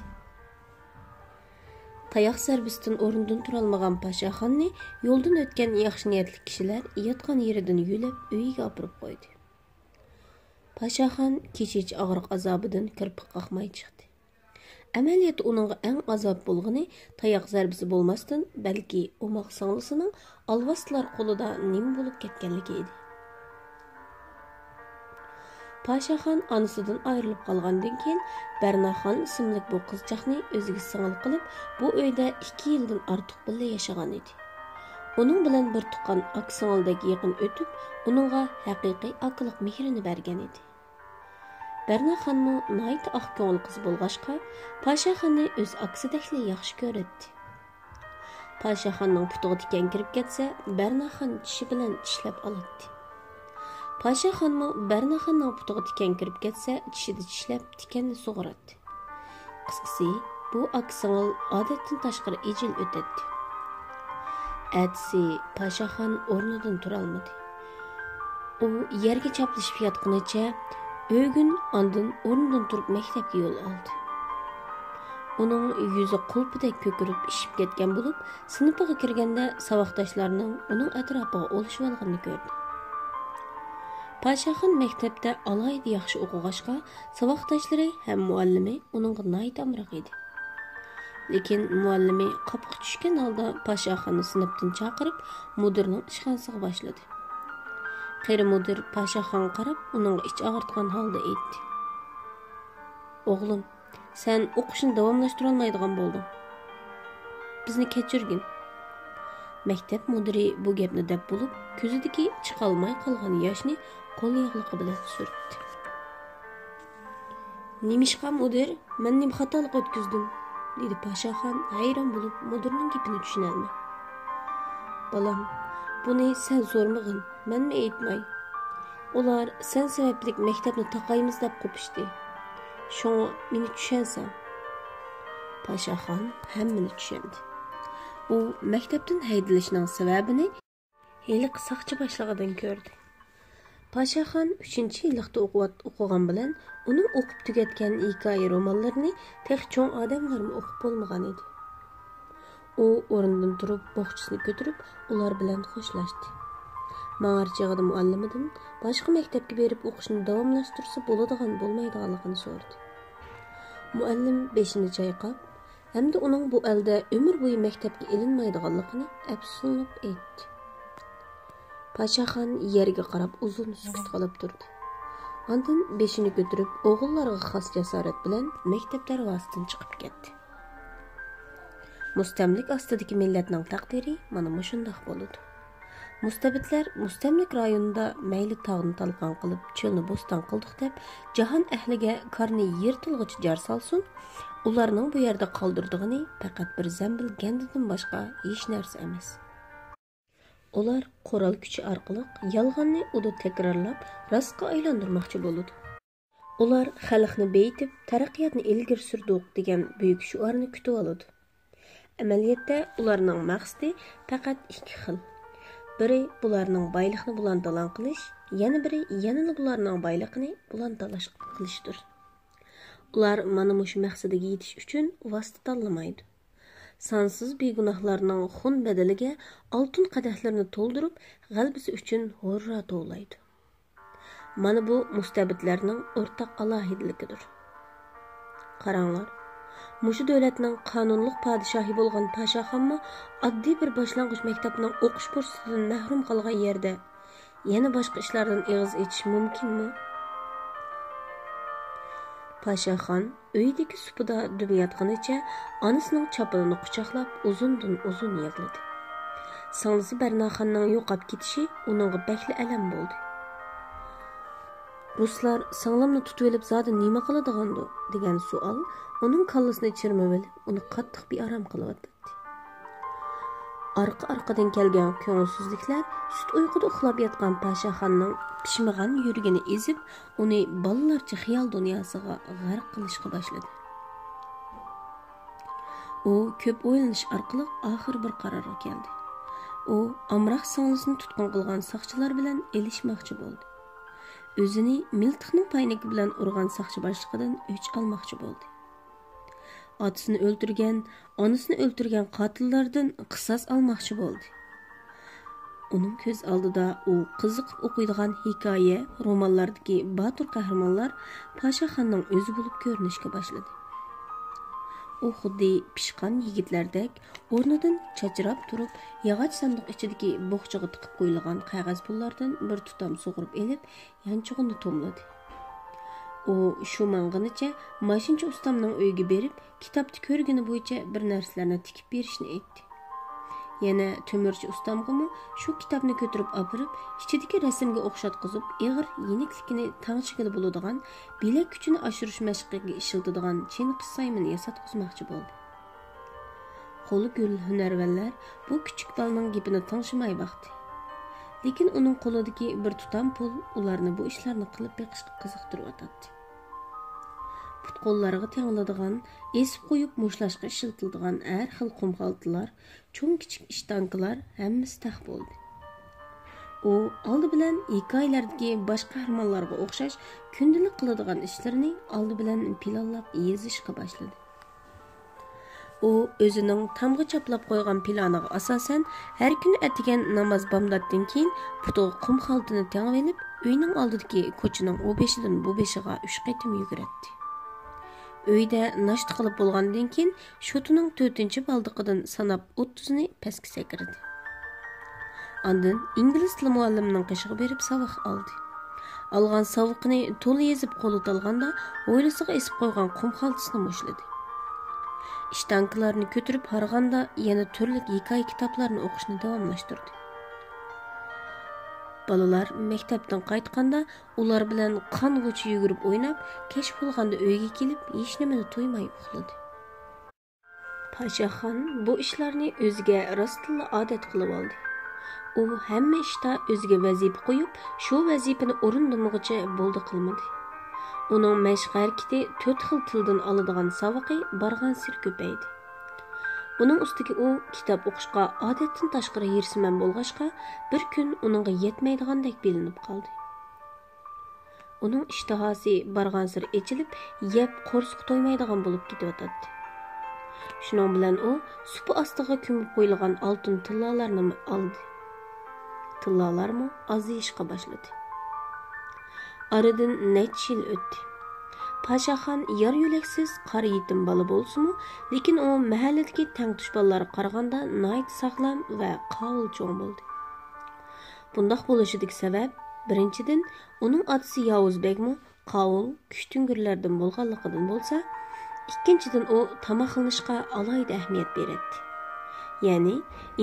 Tayoq zarbisidan o'rnidan turolmagan Paşaxonni yo'ldan o'tgan yaxshi niyatli kishilar yotgan yeridan yulib, uyiga olib qo'ydi. Paşaxon kechich og'riq azobidan kirpiq qaqmay chiqdi. Amaliyat uningga eng azob bo'lgani tayoq zarbisi bo'lmasdan, balki o'moq singlisining alvastlar qo'lida nima bo'lib ketganligi edi. Paşaxon onasidan ayrilib qolgandan keyin Bernaxon ismli bu qizchaqni o'ziga singil qilib, bu uyda 2 yildan ortiq birga yashagan edi. Uning bilan bir tuqqan ak-singildek yaqin o'tib, uningga haqiqiy akliq mehrini bergan edi. Bernaxonmi nayt oq ko'ngil qiz bo'lg'achqa, Paşaxonni o'z aksidakli yaxshi ko'radi. Paşaxonning putiga tikan kirib ketsa, Bernaxon tishi bilan tishlab oladi. Paşaxonmi Bernaxonning putiga tikan kirib ketsa, tishida tishlab tikanni sug'uradi. Qisqasi, bu ak-singil odatdan tashqari ejil o'tadi. Atsi Paşaxon o'rnidan turolmadi. U yerga chaplashib yotganicha o'g'in ondan o'rnidan turib maktabga yo'l oldi. Uning yuzi qulpidek ko'kirib ishib ketgan bo'lib, sinfiga kirganda savoqdoshlarining uning atrofiga olishib olganini ko'rdi. Paşaxon maktabda alayda yaxshi o'qig'achqa, saboqdoshlari ham muallimi uningga nayt amroq edi. Lekin muallimi qapqa tushgan holda Paşaxonni sinfdan chaqirib, mudirning ishxonasiga boshladi. Qari mudir Paşaxonga qarab, uningga ich og'ritgan holda aytdi: "O'g'lim, sen o'qishni davomlashtira olmaydigan bo'lding. Bizni kechirgin." Maktab mudiri bu gapni deb bo'lib, ko'zidagi chiqolmay qolgan yoshni qo'l yog'liqi bilan surtdi. "Nimishqa mudir, men nim xatolik o'tkazdim?" dedi Paşaxon hayron bo'lib mudirning gapini tushunolmay. "Bolam, buni sen so'rmag'in, menmi aytmay. Ular sen sababli maktabni taqaymiz deb qo'pishdi. Shuni meni tushunsan." Paşaxon hammani tushundi. U maktabdan haydilishining sababini heliq saqchi boshlig'idan ko'rdi. Paşaxon 3-yillikda o'qigan bilan uning o'qib tugatgan hikoya romanlarini tek cho'ng odamlarmi o'qib bo'lmagan edi. U o'rnidan turib, bo'xchisini ko'tarib, ular bilan xo'shlashdi. Ma'archig'ida muallimidan boshqa maktabga berib o'qishni davomlashtirsa bo'ladigan bo'lmaydiganligini so'radi. Muallim beshini chayqab, hamda uning bu elda umr bo'yi maktabga ilinmaydiganligini afsuslanib aytdi. Paşaxon yerga qarab uzun sukut qilib turdi. Ondan beshini ko'tarib, o'g'illarga xos jasorat bilan maktab darvozasidan chiqib ketdi. Mustamlik ostidagi millatning taqdiri mana shunday bo'ladi. Mustabidlar mustamlik rayonida mayli tog'ni talqon qilib, cho'lni bo'ston qildik deb, jahon ahliga qarni yer tilg'ich jar solsin, ularning bu yerda qoldirdig'ini faqat bir zambil gandidan boshqa hech narsa emas. Ular qo'ral kuchi orqali yolg'onni uda takrorlab, rostga aylantirmoqchi bo'ladi. Ular xalqni beyitib, taraqqiyotni ilgari surdik degan buyuk shuarni kutib oladi. Amaliyotda ularning maqsadi faqat ikki xil. Biri bularning boyliqni bulandalan qilish, yana biri yanada bularning boyliqni bulandalash qilishdir. Ular mana shu maqsadiga yetish uchun vosita tanlamaydi. Sansız begunohlarning xun bedeliga oltin qadahlarni to'ldirib, g'albisi uchun hurra to'laydi. Mana bu mustabidlarning o'rtaq alohidaligidir. Qaranglar, mushu davlatning qonunliq podshohi bo'lgan Paşaxonmi oddiy bir boshlang'ich maktabning o'qish fursatidan mahrum qolgan yerda yana boshqa ishlardan og'iz ochish mumkinmi? Paşaxon uydagi supida dum yotganicha onasining chopinini quchoqlab uzundan uzun yig'ladi. Singlisi Barnoxonning yo'qolib ketishi uningga bakli alam bo'ldi. Ruslar singlimni tutib olib zodi nima qiladigandu degan savol uning kallasini chirmab olib, uni qattiq bearam qilyapti. Arqa-arqadan kelgan ko'ngilsizliklar sut uyquda uxlab yotgan Paşaxonning pishmagan yuragini ezib, uni bolalarcha xiyol dunyosiga g'arq qilishga boshladi. U ko'p o'ylanish orqali oxir bir qarorga keldi. U amroq singlisini tutqun qilgan soqchilar bilan elishmoqchi bo'ldi. O'zini miltiqning paynagi bilan urgan soqchi boshlig'idan o'ch olmoqchi bo'ldi. Otasini o'ldirgan, onasini o'ldirgan qotillardan qisos olmoqchi bo'ldi. Uning ko'z oldida u qiziqib o'qiydigan hikoya, romanlardagi botir qahramonlar Paşaxonning o'zi bo'lib ko'rinishga boshladi. U xuddi pishqan yigitlardek o'rnidan chachirab turib, yog'och sandiq ichidagi bo'xchaga tiqib qo'yilgan qog'oz pullardan bir tutam sug'urib elib, yanchug'ini tomladi. U shu mang'inicha mashinchi ustamning uyiga berib, kitobni ko'rgani bo'yicha bir narsalarni tikib berishni aytdi. Yana to'mirchi ustamg'imi shu kitobni ko'tarib olib, ichidagi rasmga o'xshatqizib, ig'ir yeniklikini tangchigida bo'ladigan, bilak kuchini oshirish mashqiga ishlatadigan chin qissaymini yasatqizmoqchi bo'ldi. Qo'li gul hunarvanlar bu kichik bolaning gapini tingshimay baqdi. Lekin uning qo'lidagi bir tutam pul ularni bu ishlarni qilib beqishga qiziqtirib o'tadi. Put-qo'llariga tengiladigan, esib qo'yib mushlashga ishlatiladigan har xil qumxaltalar, cho'ng-kichik ishtankalar hammasi taq bo'ldi. U oldi bilan hikoyalardagi bosh qahramonlarga o'xshash kundalik qiladigan ishlarini oldi bilan planlab yozishga boshladi. U o'zining tamg'i chaplab qo'ygan planiga asosan har kuni atigan namoz bomdoddan keyin puti qumxaltini tengib olib, Uyning oldidagi ko'chaning u beshidan bu beshiga 3 qatim yuguradi. Uyda nashta qilib bo'lgandan keyin shotining 4-baldiqidan sanab 30ni pastga sakirdi. Ondan ingliz tili muallimining qishig'i berib savoq oldi. Algan savuqni to'la yezib qo'lida olganda o'ylisiga esib qo'ygan qum xaltasini mushladi. İştanklarını ko'tarib harganda yana turli hikoya kitoblarini o'qishni davomlashtirdi. Balalar maktabdan qaytganda ular bilan qong'uchi yugurib o'ynab, kech bo'lganda uyga kelib, hech nimani to'ymay uxladi. Podshohxon bu ishlarni o'ziga rostilla odat qilib oldi. U hamma ishda o'ziga vazifa qo'yib, shu vazifani o'rindamag'icha bo'ldi qilmadi. Uning mashq harakati 4 xil tildan oladigan savoqi bargan sir ko'paydi. Uning ustiga u kitob o'qishga odatdan tashqari hirsiman bo'lg'achqa bir kun uningga yetmaydigandek bilinib qoldi. Uning ishtihosi bargan sir echilib, yeb qo'rsiq to'ymaydigan bo'lib ketayotdi. Shuning bilan u supa ostiga ko'mib qo'yilgan oltin tillalarni oldi. Tillalarmi aziyishga boshladi. Aradan necha yil o'tdi. Podshohxon yar yo'laksiz qari yetim bola bo'lsa-mu, lekin u mahalladagi tangtush bolalarga qaraganda nihoyat sog'lom va qovulcho'ng bo'ldi. Bundaq bo'lishidagi sabab birinchidan uning otasi Yovuzbekmi qovul kuchtingurlardan bo'lganligidan bo'lsa, ikkinchidan u tamoqlanishga alohida ahamiyat beradi. Ya'ni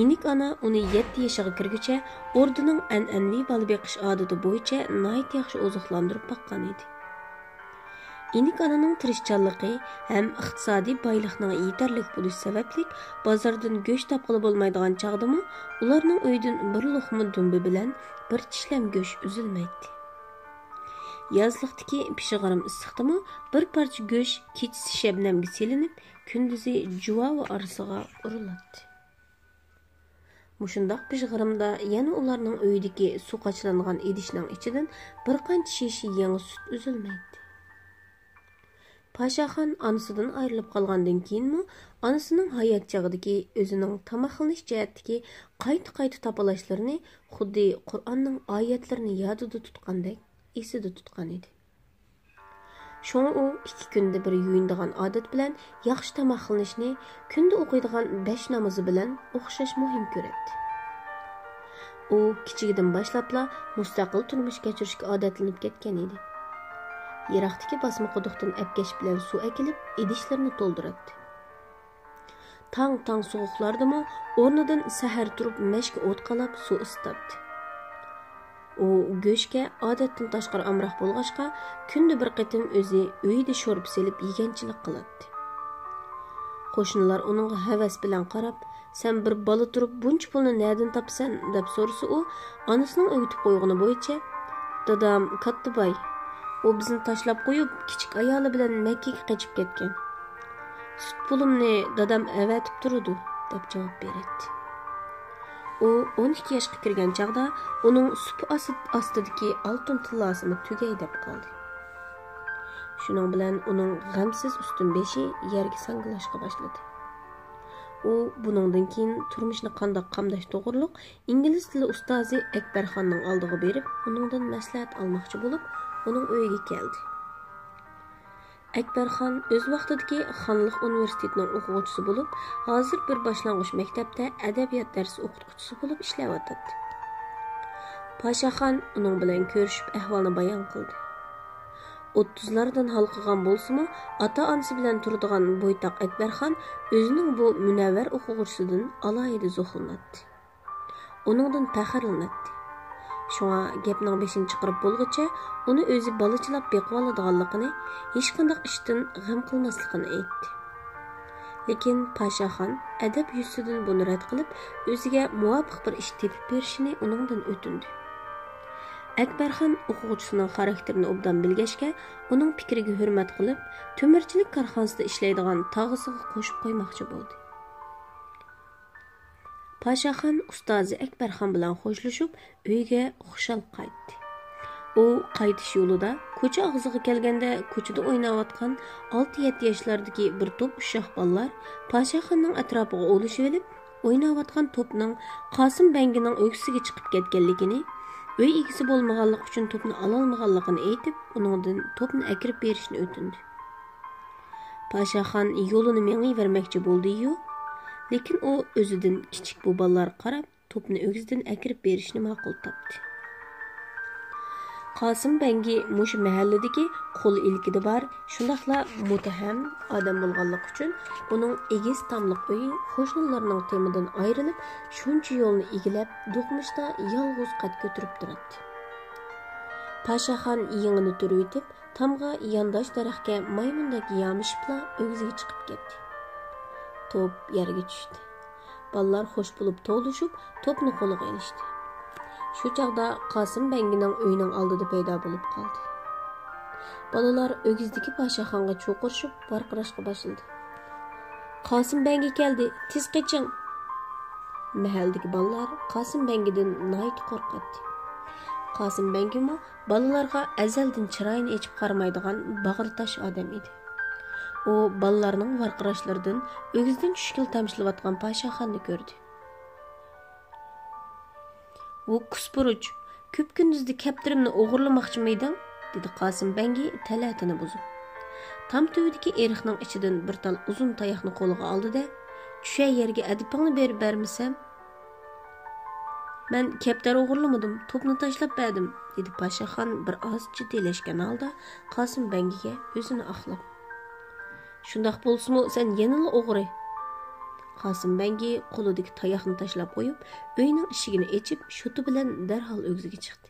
inik ana uni 7 yoshiga kirguncha o'rdining an'anaviy bola beqish odati bo'yicha nihoyat yaxshi oziqlantirib boqqan edi. İnik ananing tirishchanligi ham iqtisodiy boylikning yetarli bo'lishi sababli bozordan go'sht topqili bo'lmaydigan chaqdimi, ularning uydan bir luqma dumbi bilan bir tishlam go'sht uzilmaydi. Yozliqdagi pishig'irim issiqdimi, bir parcha go'sht kechasi shabnamga selinib, kunduzi juvova orasiga uriladi. Mushundoq pishig'irimda yana ularning uyidagi suv qochlangan idishning ichidan bir qancha shisha yangi sut uzilmaydi. Podshohxon onasidan ayrilib qolgandan keyinmi, onasining hayot chog'idagi o'zining tamoqlanish jihatdagi qayta topalashlarini xuddi Qur'onning oyatlarini yodida tutgandek esida tutgan edi. Shunga u 2 kunda bir yuyinadigan odat bilan yaxshi tamoqlanishni kunda o'qiydigan 5 namozi bilan o'xshash muhim ko'radi. U kichigidan boshlabla mustaqil turmush kechirishga odatlanib ketgan edi. Yiroqdagi bosma quduqdan apkash bilan suv akilib, idishlarni to'ldiradi. Tang sovuqlardimi o'rnidan sahar turib mashga o't qalab suv isitadi. U go'shtga odatdan tashqari amroq bo'lg'achqa, kunda bir qatim o'zi uyida sho'rib selib yeganchilik qiladi. Qo'shnilar uningga havas bilan qarab, "Sen bir bola turib buncha pulni nerdan topsan?" deb so'rasa, u onasining o'yitib qo'ygani bo'yicha, "Dadam Kattaboy, u bizni tashlab qo'yib, kichik ayoli bilan Makkaga qochib ketgan. Sut pulimni dadam avatib turdi" deb javob beradi. U 12 yoshga kirgan chaqda uning sup ostidagi oltin tillasini tugay deb qoldi. Shuning bilan uning g'amsiz ustun beshi yerga sangilashga boshladi. U buningdan keyin turmushni qanday qamdash to'g'riliq ingliz tili ustozi Akbarxonning oldiga berib, uningdan maslahat olmoqchi bo'lib, uning uyiga keldi. Akbarxon o'z vaqtidagi Xonliq universitetining o'quvchisi bo'lib, hozir bir boshlang'ich maktabda adabiyot darsi o'qituvchisi bo'lib ishlayotdi. Podshohxon uning bilan ko'rishib ahvolni bayon qildi. 30lardan halqagan bo'lsa-mu, ota-onasi bilan turadigan bo'ytoq Akbarxon o'zining bu munavvar o'quvchisidan alohida zo'rlanadi. Uningdan faxrlanadi. Şuna gapning beshini chiqarib bo'lguncha uni o'zi balachilab beqib oladiganligini, hech qanday ishdan g'am qilmasligini aytdi. Lekin Podshohxon adab yuzidan buni rad qilib, o'ziga muvofiq bir ish tepib berishini uningdan o'tindi. Akbarxon o'quvchisining xarakterini obdan bilgachga, uning fikriga hurmat qilib, temirchilik korxonasida ishlaydigan tog'isiga qo'shib qo'ymoqchi bo'ldi. Podshohxon ustozi Akbarxon bilan xo'shlashib, uyiga xushal qaytdi. U qaytish yo'lida ko'cha og'ziga kelganda ko'chada o'ynayotgan 6-7 yoshlardagi bir to'p ushoq bolalar Podshohxonning atrofiga o'lishib olib, o'ynayotgan to'pning Qosim bangining o'ksisiga chiqib ketganligini, Öy egisi bolmaganlyk üçin topni alalmaganlygini aytib, uningdan topni akirib berishni ötündü. Paşaxan yolunu meňi vermekçi boldy-yu, lekin o özüdün kiçik bu ballar qarab, topni ögüzden akirib berishni ma'qul tapdy. Qasım Bengi muş mahalladagi qo'l ilkidi bar, shundaqla mutahem odam bo'lganligi uchun uning egiz tamliq uyi qo'shnilarning temidan ayrilib, shuncha yo'lni egilib, do'qmishda yolg'iz qat ko'tarib turadi. Paşaxan yengini turuytib, tamga yandash daraxtga maymundek yamishibla o'g'ziga chiqib ketdi. Top yerga tushdi. Ballar xo'sh bo'lib to'lishib, topni qo'liga olishdi. Şu çağda Qasım Bengining uyuning oldida paydo bo'lib qoldi. Balalar o'gizdagi Paşaxonga cho'qirishib, varqirashga boshladi. Qasım Bengi keldi, tez qeching. Mahaldagi balalar Qasım Bengidan nihoyat qo'rqadi. Qasım Bengimi balalarga azaldan chiroyini echib qaramaydigan bag'ritash odam edi. O balalarning varqirashlaridan o'gizdan tushkil tamshilayotgan Paşaxonni ko'rdi. Bu kuspuruç, köp gündüzde keptirimni o'g'irlamoqchi miyding? Dedi Qasım Bengi talatini buzib. Tam tövdeki eriqning ichidan bir tal uzun tayoqni qo'liga oldi-da, "Tusha yerga adipingni berib bermisam?" "Men keptar o'g'irlamadim, topni tashlab berdim", dedi Paşaxon bir oz jiddiylashgan holda Qasım Bengiga o'zini oqlab. "Shundaq bo'lsa-mu, sen yanala o'g'ri." Qasım Bengi qo'lidagi tayoqni tashlab qo'yib, uyning eshigini ochib, shuti bilan darhol o'g'ziga chiqdi.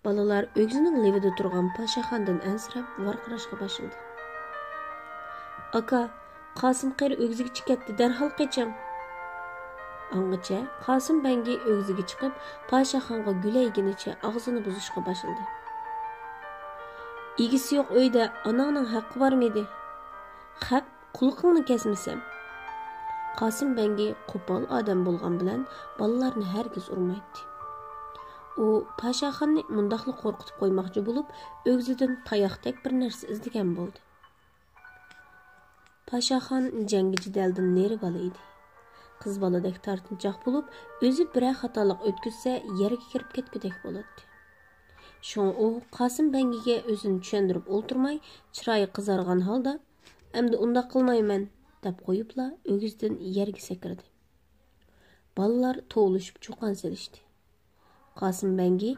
Balalar o'g'zining levida turgan Paşaxondan ansirab, varqirashga boshladi. "Aka, Qasım qari o'g'ziga chiqdi, darhol qeching." Angacha Qasım Bengi o'g'ziga chiqib, Paşaxonga gulayginicha og'zini buzishga boshladi. "Egisi yo'q uyda onangning haqqi bormidi? Haq qulqingni kesmasam?" Qasım Bengi qo'pol odam bo'lgan bilan balalarni hargiz urmaydi. U Paşaxonni mundaqli qo'rqitib qo'ymoqchi bo'lib, o'g'zidan tayoqdek bir narsa izlagan bo'ldi. Paşaxon jangi jidaldan neri bola edi. Qiz boladek tortinchoq bo'lib, o'zi bir xatolik o'tkazsa, yerga kirib ketgudek bo'ladi. Shun u Qasım Bengiga o'zini tushuntirib o'ltirmay, chiroyi qizargan holda, "Endi undaq qilmayman" deb qo'yibla o'gizdan yerga sakradi. Balalar to'lishib cho'qon selishdi. Qasım Bengi,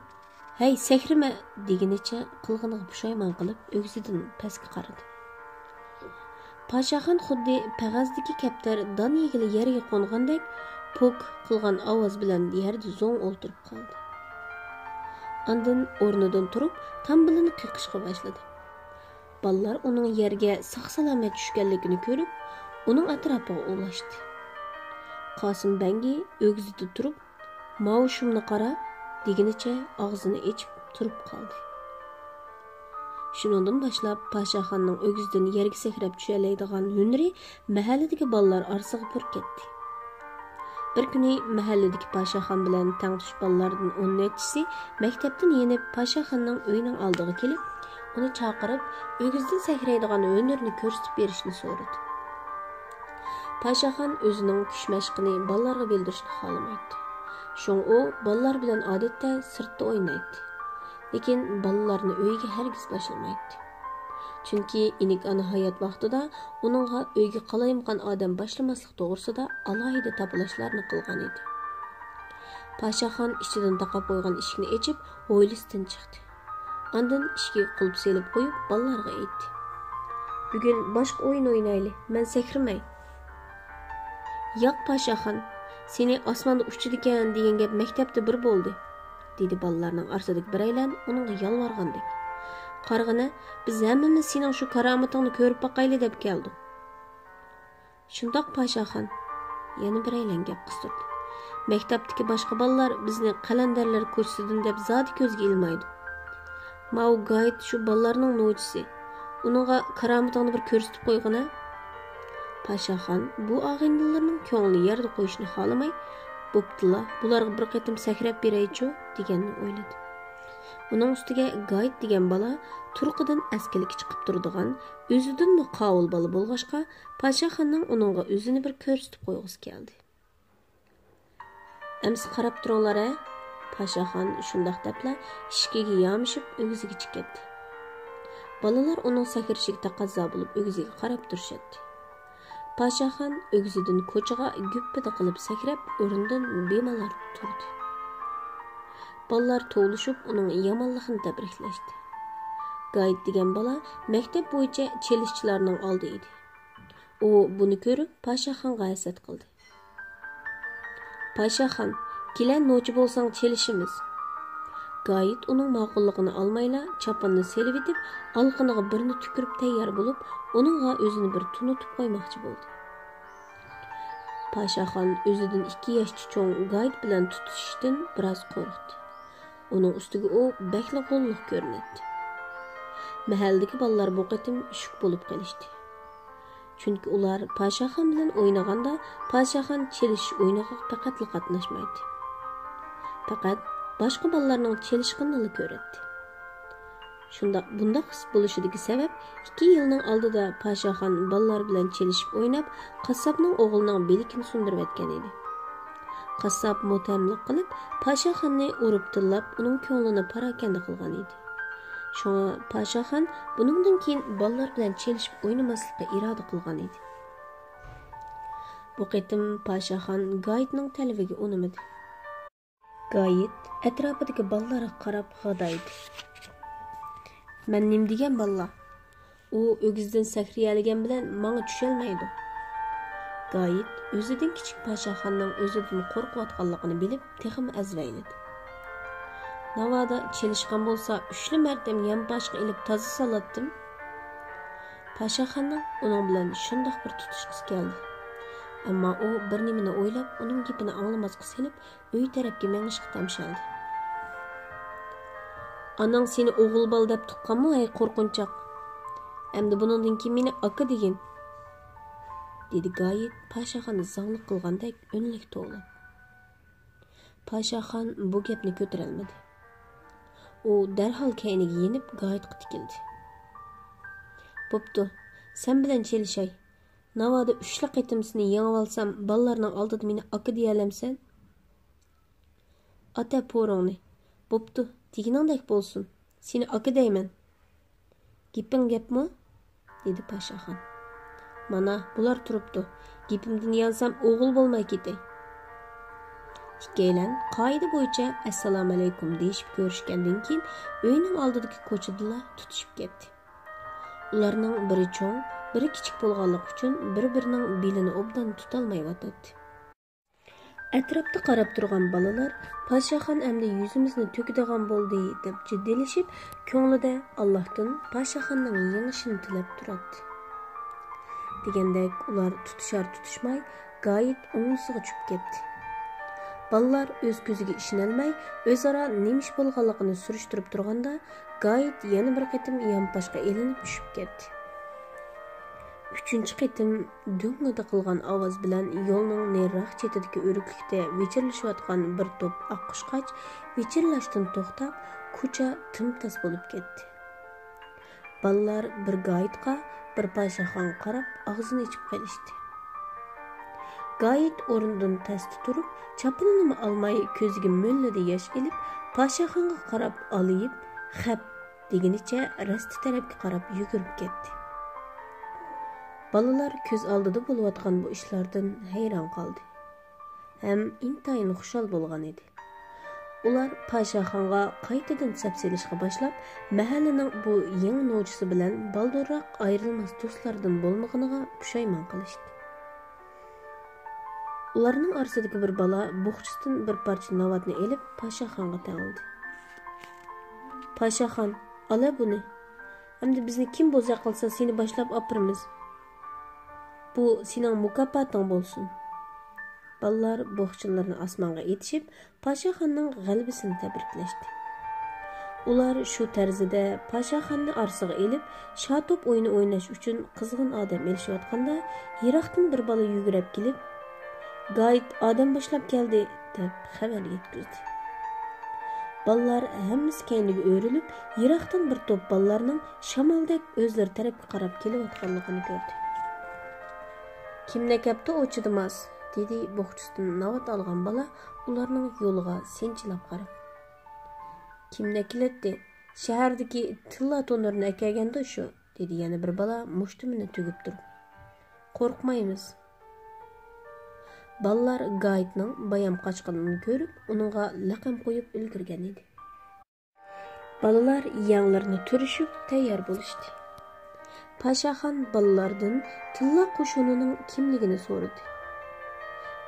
"Hey, sakrima" deginicha qilg'iniga pushaymon qilib o'gizidan pastga qaradi. Paşaxon xuddi pag'azdagi kaptar don yegili yerga qo'ngandek pok qilgan ovoz bilan yerda zo'ng o'ltirib qoldi. Ondan o'rnidan turib, tambilini qiqishga boshladi. Balalar uning yerga sog'-salomat tushganligini ko'rib, uning atrofiga ulashdi. Qasım Bengi o'g'zida turib, "Mavshumni qara" deginicha og'zini ochib turib qoldi. Shundan boshlab Paşaxonning o'g'zidan yerga sakrab tushalaydigan hunari mahalladagi balalar orasiga pur ketdi. Bir kuni mahalladagi Paşaxon bilan tangtish balalardan 10 maktabdan yenib Paşaxonning uyining oldiga kelib, uni chaqirib, o'g'zidan sakraydigan hunarni ko'rsatib berishni so'radi. Paşaxon o'zining kuch mashqini balalarga bildirishni xohlamaydi. Shun u balalar bilan odatda sirtda o'ynaydi. Lekin balalarni uyga hargiz boshlamaydi. Chunki inik ana hayot vaqtida uningga uyga qalayimgan odam boshlamaslik to'g'risida alohida tapilashlarni qilgan edi. Paşaxon ichidan taqab qo'ygan eshikni ochib, hovlisidan chiqdi. Ondan eshikka qulp selib qo'yib, balalarga aytdi: "Bugun boshqa o'yin o'ynayli, men sakrimay." "Yo'q Paşaxon, seni osmonda uchdigan degan gap maktabda bir bo'ldi", dedi balalarning orasidagi biraylan uningga yolvorgandek. "Qarg'ana, biz hammamiz sening shu karomatingni ko'rib boqayli deb keldik." "Shundoq Paşaxon", yana biraylan gap qistirdi. "Maktabdagi boshqa balalar bizni qalandarlar ko'rsatin deb zodi ko'zga ilmaydi. Mau gayet shu balalarning no'chisi. Uningga karomatingni bir ko'rsatib qo'yg'ina." Paşaxon bu og'indilarning ko'ngli yerda qo'yishni xohlamay, "Bo'ptila, bularga bir qatim sakrab beraychi" deganni o'yladi. Uning ustiga Gayt degan bola turqidan askalik chiqib turadigan, o'zidanmi qovul bola bo'lg'ashqa, Paşaxonning uningga o'zini bir ko'rsatib qo'yg'isi keldi. "Ems qarab turinglar-a", Paşaxon shundoq debla ishkiga yamishib o'giziga chiqdi. Balalar uning sakrishiga taqozo bo'lib o'giziga qarab turishdi. Paşaxon o'gizidan ko'chaga guppida qilib sakrab, o'rnidan bemalol turdi. Balalar to'lishib uning yomonligini tabriklashdi. Gayet degan bala maktab bo'yicha chelishchilarning oldi edi. U buni ko'rib Paşaxonga hasad qildi. Paşaxon, kelan nochi bo'lsang chelishimiz. Gayet uning ma'qulligini olmayla chapanni selib etib, alqiniga birini tukirib tayyor bo'lib, uningga o'zini bir tunutib qo'ymoqchi bo'ldi. Paşaxon o'zidan 2 yoshcha cho'ng Gayet bilan tutishishdan biroz qo'rqdi. Uning ustiga u bakli qo'lliq ko'rinadi. Mahalladagi bolalar bu qatim shuk bo'lib qolishdi. Chunki ular Paşaxon bilan o'ynaganda Paşaxon chelish o'yiniga faqat qatnashmaydi. Faqat boshqa bolalarning chelishganini ko'radi. Bundaq his bo'lishidagi sabab 2 yilning oldida Paşaxon bolalar bilan chelishib o'ynab, qassobning o'g'lining belikini sundirib o'tgan edi. Qassob motamlik qilib, Paşaxonni urib tillab, uning ko'nglini parakanda qilgan edi. Shunga Paşaxon buningdan keyin bolalar bilan chelishib o'ynamaslikka iroda qilgan edi. Bu qitim Paşaxon Gayetning talabiga unamadi. Gayet atrofidagi bolalarga qarab g'adaydi. Men nim degan balla? U o'gizdan sakriyalgan bilan menga tushalmaydi. Gayet o'zidan kichik Paşaxonning o'zidan qo'rqayotganligini bilib, texim azvayladi. Navada chelishgan bo'lsa, 3 martam yam boshqa ilib toza salatdim. Paşaxonning uning bilan shundoq bir tutishqisi keldi. Ammo u bir nimani o'ylab, uning gapini anglamasga selib, uy tarafga mengishga tamshaldi. Anang seni o'g'il bol deb tuqqanmi, ay qo'rqinchoq. Endi buningdan keyin meni aka degin, dedi Gayet Paşaxonni zanglik qilgandek o'nlik to'lib. Paşaxon bu gapni ko'tara olmadi. U darhol kayniga yenib Gayetga tikildi. Bo'pti, sen bilan chelishay. Navada 3 qatimsini yengib olsam, bolalarning oldida meni aka deya olamsan? Ata po'ringni. Bo'pti, deginingdek bo'lsin. Seni aka deyman. Gaping gapmi? dedi Paşaxon. Mana bular turibdi. Gapimdan yansam o'g'il bo'lmay ketay. Ikkalan qoida bo'yicha assalomu alaykum deyishib ko'rishgandan keyin uyning oldidagi ko'chada tutishib ketdi. Ularning biri cho'ng, biri kichik bo'lganligi uchun bir-birining belini obdan tutolmay yotadi. Atrofda qarab turgan bolalar Paşaxon endi yuzimizni to'kadigan bo'ldi deb jiddilashib, ko'nglida Allohdan Paşaxonning yengishini tilab turadi. Degandek ular tutishar-tutishmay Gayet o'ngsiga tushib ketdi. Balalar o'z ko'ziga ishonolmay, o'zaro nima ish bo'lganligini surishtirib turganda, Gayet yana bir qatim yonboshqa elinib tushib ketdi. 3-chi qatim do'ngida qilgan ovoz bilan yo'lning nariroq chetidagi o'riklikda vichirlashayotgan bir to'p oqqushqach vichirlashdan to'xtab, ko'cha timtas bo'lib ketdi. Balalar bir Gayetga, bir Paşaxonga qarab og'zini ichib qolishdi. Gayet o'rnidan tasti turib, chapanini olmay ko'ziga mo'llada yosh kelib, Paşaxonga qarab olib, "Xap" degunicha rasti tarafga qarab yugurib ketdi. Balalar ko'z oldida bo'layotgan bu ishlardan hayron qoldi. Ham intayin xushal bo'lgan edi. Ular Paşaxonga qaytadan sap selishga boshlab, mahallaning bu yangi nochisi bilan baldurroq ayrilmas do'stlardan bo'lmaganiga pushaymon qilishdi. Ularning orasidagi bir bala bo'xchisidan bir parcha navatni elib Paşaxonga taqildi. Paşaxon, ala buni. Endi bizni kim bo'za qilsa seni boshlab opiramiz. Bu sening mukofoting bo'lsin. Balalar bo'xchilarni osmonga etishib, Paşaxonning g'alabasini tabriklashdi. Ular shu tarzida Paşaxonni orsiga elib, shatop o'yini o'ynash uchun qizg'in odam elishayotganda, yiroqdan bir bola yugurib kelib, Gayet odam boshlab keldi deb xabar yetkazdi. Balalar hammasi kayniga o'rilib, yiroqdan bir to'p balalarning shamoldek o'zlari tarafga qarab kelayotganligini ko'rdi. Kimne kapta o'chidimas, dedi bo'xchisidan navat olgan bola ularning yo'liga senchilab qarab. Kimni keladi? Shahardagi tilla to'nirni akaganda shu, dedi yana bir bola mushtumini tugib turib. Qo'rqmaymiz. Ballar Gaytning bayam qochqanini ko'rib, uningga laqam qo'yib ulgurgan edi. Balalar yanglarini turishib tayyor bo'lishdi. Pashaxon balalardan tilla qo'shunining kimligini so'radi.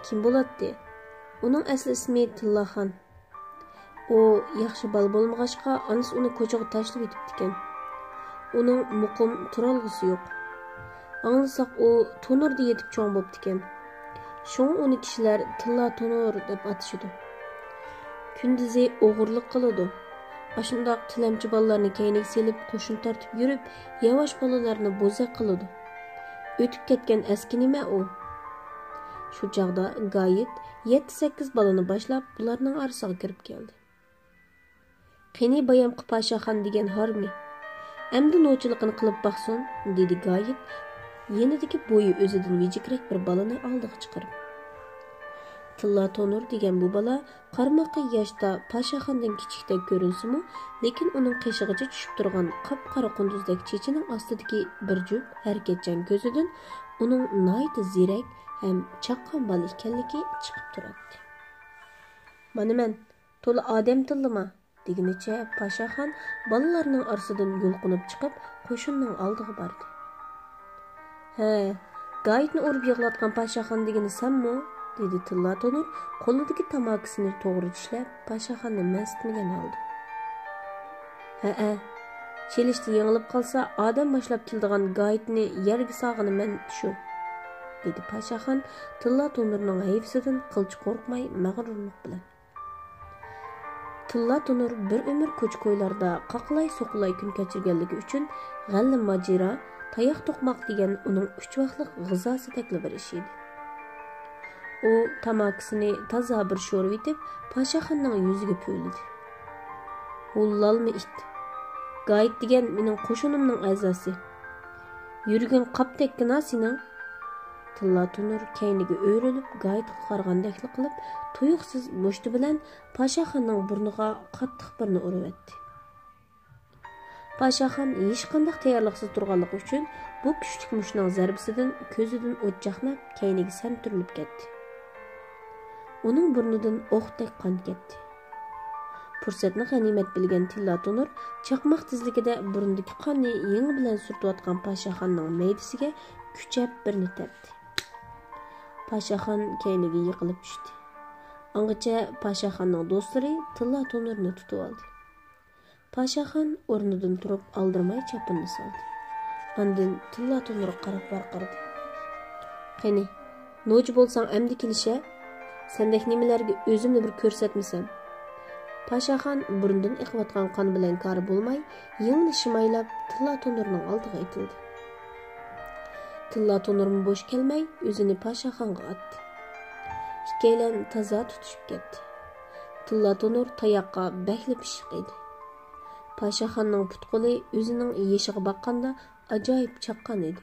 Kim bo'ladi? Uning asli ismi Tillaxon. O yaxshi bal bo'lmag'achqa, onasi uni ko'chaga tashlab ketibdi ekan. Uning muqim turalg'isi yo'q. Anglasak u to'nirda yetib cho'ng bo'pti ekan. Şoň uni kishilar Tilla Tonur deb atışıdı. Kunduzi o'g'irlik qiladi. Ashundaq tilamchi balalarni kayniga selib qo'shin tartib yurib, yavash balalarni bo'zaq qiladi. O'tib ketgan aski nima u? Shu chaqda Gayet 7-8 balani boshlab bularning orasiga kirib keldi. Qani bayam Pashaxon degan harmi? Endi nochiligini qilib baqsin, dedi Gayet. Yenidagi bo'yi o'zidan vijikrak bir balani oldiga chiqarib. Tilla Tonur degan bu bala qarmoqqa yoshda Pashaxondan kichikdek ko'rinsimi, lekin uning qishig'icha tushib turgan qop-qora qunduzdek chechining ostidagi bir jup harakatchan ko'zidan uning nihoyat zirak ham chaqqon bola ekanligi chiqib turadi. Mana men to'la odam tillima degunicha Pashaxon balalarning orasidan yulqinib chiqib qo'shinning oldiga bordi. He, Gaytni urib yig'latgan Pashaxon degani senmi? Dedi Tilla Tonur qo'lidagi tamakisini to'g'ri tishlab Pashaxonni mastmagan oldi. Ha, chelishda yengilib qolsa odam boshlab keladigan Gaytni yerga sog'ini men shu, dedi Pashaxon Tilla Tonurning hayfsidan qilch qo'rqmay mag'rurlik bilan. Tilla Tonur bir umr ko'ch-ko'ylarda qaqlay-soqlay kun kechirganligi uchun g'alli majira tayoq to'qmoq degan uning 3 vaqtlik g'izosi takli bir ish edi. U tamakisini toza bir sho'rib etib, Pashaxonning yuziga po'yladi. "Hullalmi it? Gayt degan mening qo'shinimning a'zosi. Yurgan qopdekkina sening?" Tilla Tonur kayniga o'rilib, Gaytga qaragandek qilib, tuyuqsiz mushti bilan Pashaxonning burniga qattiq birni urib etdi. Pashaxon hech qanday tayyorliksiz turganligi uchun bu kuchli mushning zarbasidan ko'zidan o't chaqnab, kayniga samtirilib ketdi. Uning burnidan o'qdek qon ketdi. Fursatni g'animat bilgan Tilla Tonur chaqmoq tezligida burundagi qonni yengi bilan surtayotgan Pashaxonning maydasiga kuchab birni tepdi. Pashaxon kayniga yiqilib tushdi. Angacha Pashaxonning do'stlari Tilla Tonurni tutib oldi. Pashaxon o'rnidan turib aldirmay chapinni soldi. Ondan Tilla Tonurga qarab baqirdi. "Qani, no'ch bo'lsang amdi kelisha, sendek nimalarga o'zimni bir ko'rsatmasam." Pashaxon burundan iqiyotgan qon bilan kari bo'lmay, yengni shimaylab Tilla Tonurning oldiga itildi. Tilla Tonurmi bo'sh kelmay, o'zini Pashaxonga otdi. Ikkalan toza tutishib ketdi. Tilla Tonur tayoqqa bakli pishiq edi. Pashaxonning putquli o'zining yeshiga baqqanda ajoyib chaqqan edi.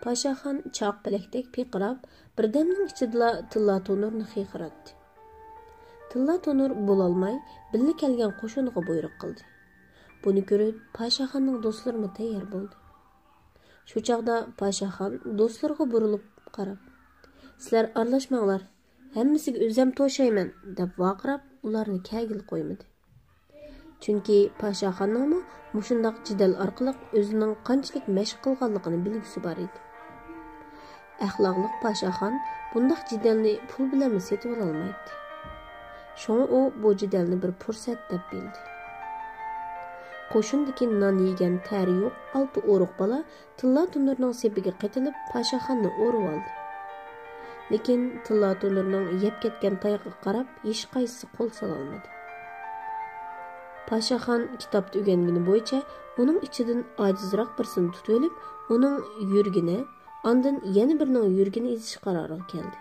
Pashaxon choq bilakdek piqirab, birdamning ichida Tilla Tonurni xiqiratdi. Tilla Tonur bo'lolmay, birga kelgan qo'shiniga buyruq qildi. Buni ko'rib, Pashaxonning do'stlari tayyor bo'ldi. Shu chaqda Pashaxon do'stlariga burilib qarab, "Sizlar aralashmanglar, hammasiga o'zim to'shayman" deb vaqirab, ularni kagil qo'ymadi. Chunki Pashaxonning mushundaq jidal orqali o'zining qanchalik mashq qilganligini bilgisi bor edi. Axloqli Pashaxon bundaq jidalni pul bilan setib olmaydi. Shunga u bu jidalni bir fursat deb bildi. Qo'shindagi non yegan tari yo'q 6 o'ruq bola Tilla Tonurning sepiga qaytilib Pashaxonni o'rib oldi. Lekin Tilla Tonurning yeb ketgan tayoqqa qarab hech qaysi qo'l sola olmadi. Pashaxon kitobda o'rgangani bo'yicha uning ichidan ojizroq birsini tutib olib, uning yurgini, ondan yana birining yurgini ezish qaroriga keldi.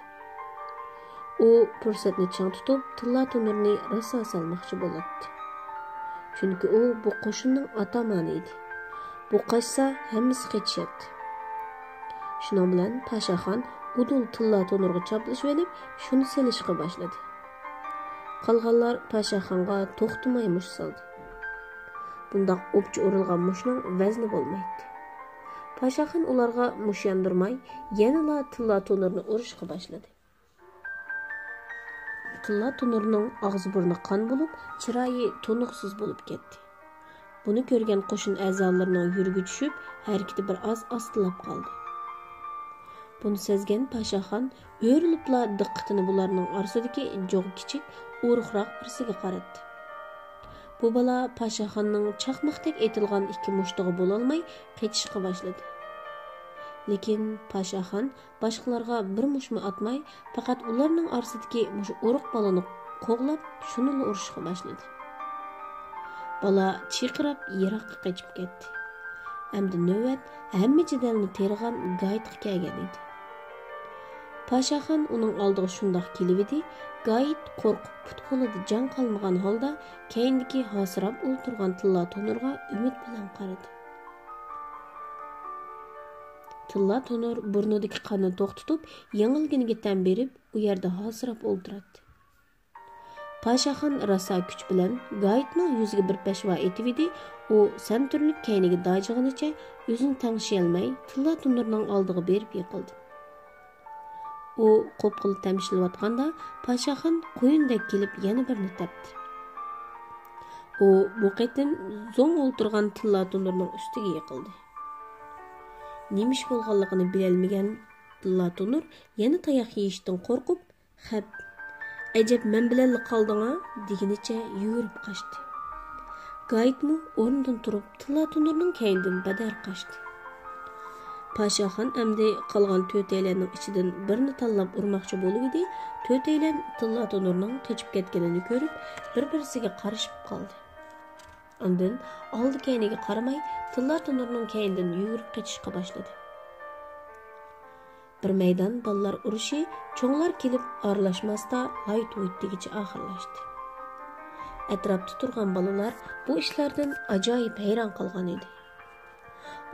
U fursatni chang tutib, Tilla Tonurni raso salmoqchi bo'ldi. Chunki u bu qo'shinning atamoni edi. Bu qochsa hammasi qechishadi. Shuning bilan Pashaxon udul Tilla Tonurga chaplashib olib, shuni selishga boshladi. Qalğanlar Paşaxonga to'xtamay mush soldi. Bundaq o'pchi urilgan mushning vazni bo'lmaydi. Paşaxon ularga mush yondirmay, yanala Tilla Tonurni urishga boshladi. Tilla Tonurning og'zi burni qon bo'lib, chiroyi to'nuqsiz bo'lib ketdi. Buni ko'rgan qo'shin a'zolarining yuragi tushib, harakati bir oz ostilab qoldi. Buni sezgan Paşaxon o'rilibla diqqatini bularning orasidagi jo'g' kichik, uruqroq birsiga qaratdi. Bu bala Paşaxonning chaqmoqdek etilgan ikki mushtig'i bo'lolmay qechishga boshladi. Lekin Paşaxon boshqalarga bir mushmi atmay, faqat ularning orasidagi mush uruq balani qo'g'lab, shuni urishga boshladi. Bala chiqirib yiroqqa qochib ketdi. Endi navbat hamma jadalni tergan Gaytga kelgan edi. Paşaxon uning oldiga shundoq kelib edi, Gayt qo'rqib put-qo'lida jon qolmagan holda keyindagi hosirab o'ltirgan Tilla Tonurga umid bilan qaradi. Tilla Tonur burnidagi qonni to'xtatib, yengilginiga tan berib, u yerda hosirab o'ltiradi. Paşaxon rosa kuch bilan Gaytning yuziga bir peshva etib edi, u santurlik keyniga dojig'inicha o'zini tangshiyolmay Tilla Tonurning oldiga berib yiqildi. U qo'pqil tamshilayotganda Paşaxon qo'yindek kelib yana birini tepdi. U bu qitim zo'ng o'ltirgan Tilla Tonurning ustiga yiqildi. Nemish bo'lganligini bilolmagan Tilla Tonur yana tayoq yeyishdan qo'rqib, "Xap, ajab men bilan qolding-a?" deginicha yurib qochdi. Gaytmi o'rnidan turib Tilla Tonurning keynidan badar qochdi. Paşaxon endi qolgan to'rtaylarning ichidan birini tanlab urmoqchi bo'lib edi. To'rtaylar Tilla Tonurning qochib ketganini ko'rib, bir-birisiga qarashib qoldi. Ondan oldi keyniga qaramay, Tilla Tonurning keynidan yugurib qochishga boshladi. Bir maydon ballar urushi cho'nglar kelib aralashmasda hayt-huytligicha oxirlashdi. Atrofda turgan balalar bu ishlardan ajoyib hayron qolgan edi.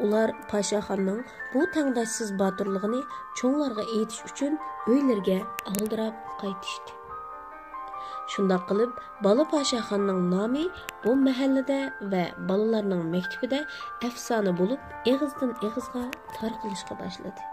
Ular Paşaxonning bu tangdashsiz botirligini cho'nglarga aytish uchun uylariga aldirab qaytishdi. Shundoq qilib, bola Paşaxonning nomi bu mahallada va bolalarning maktabida afsona bo'lib, eg'izdan eg'izga tarqalishga boshladi.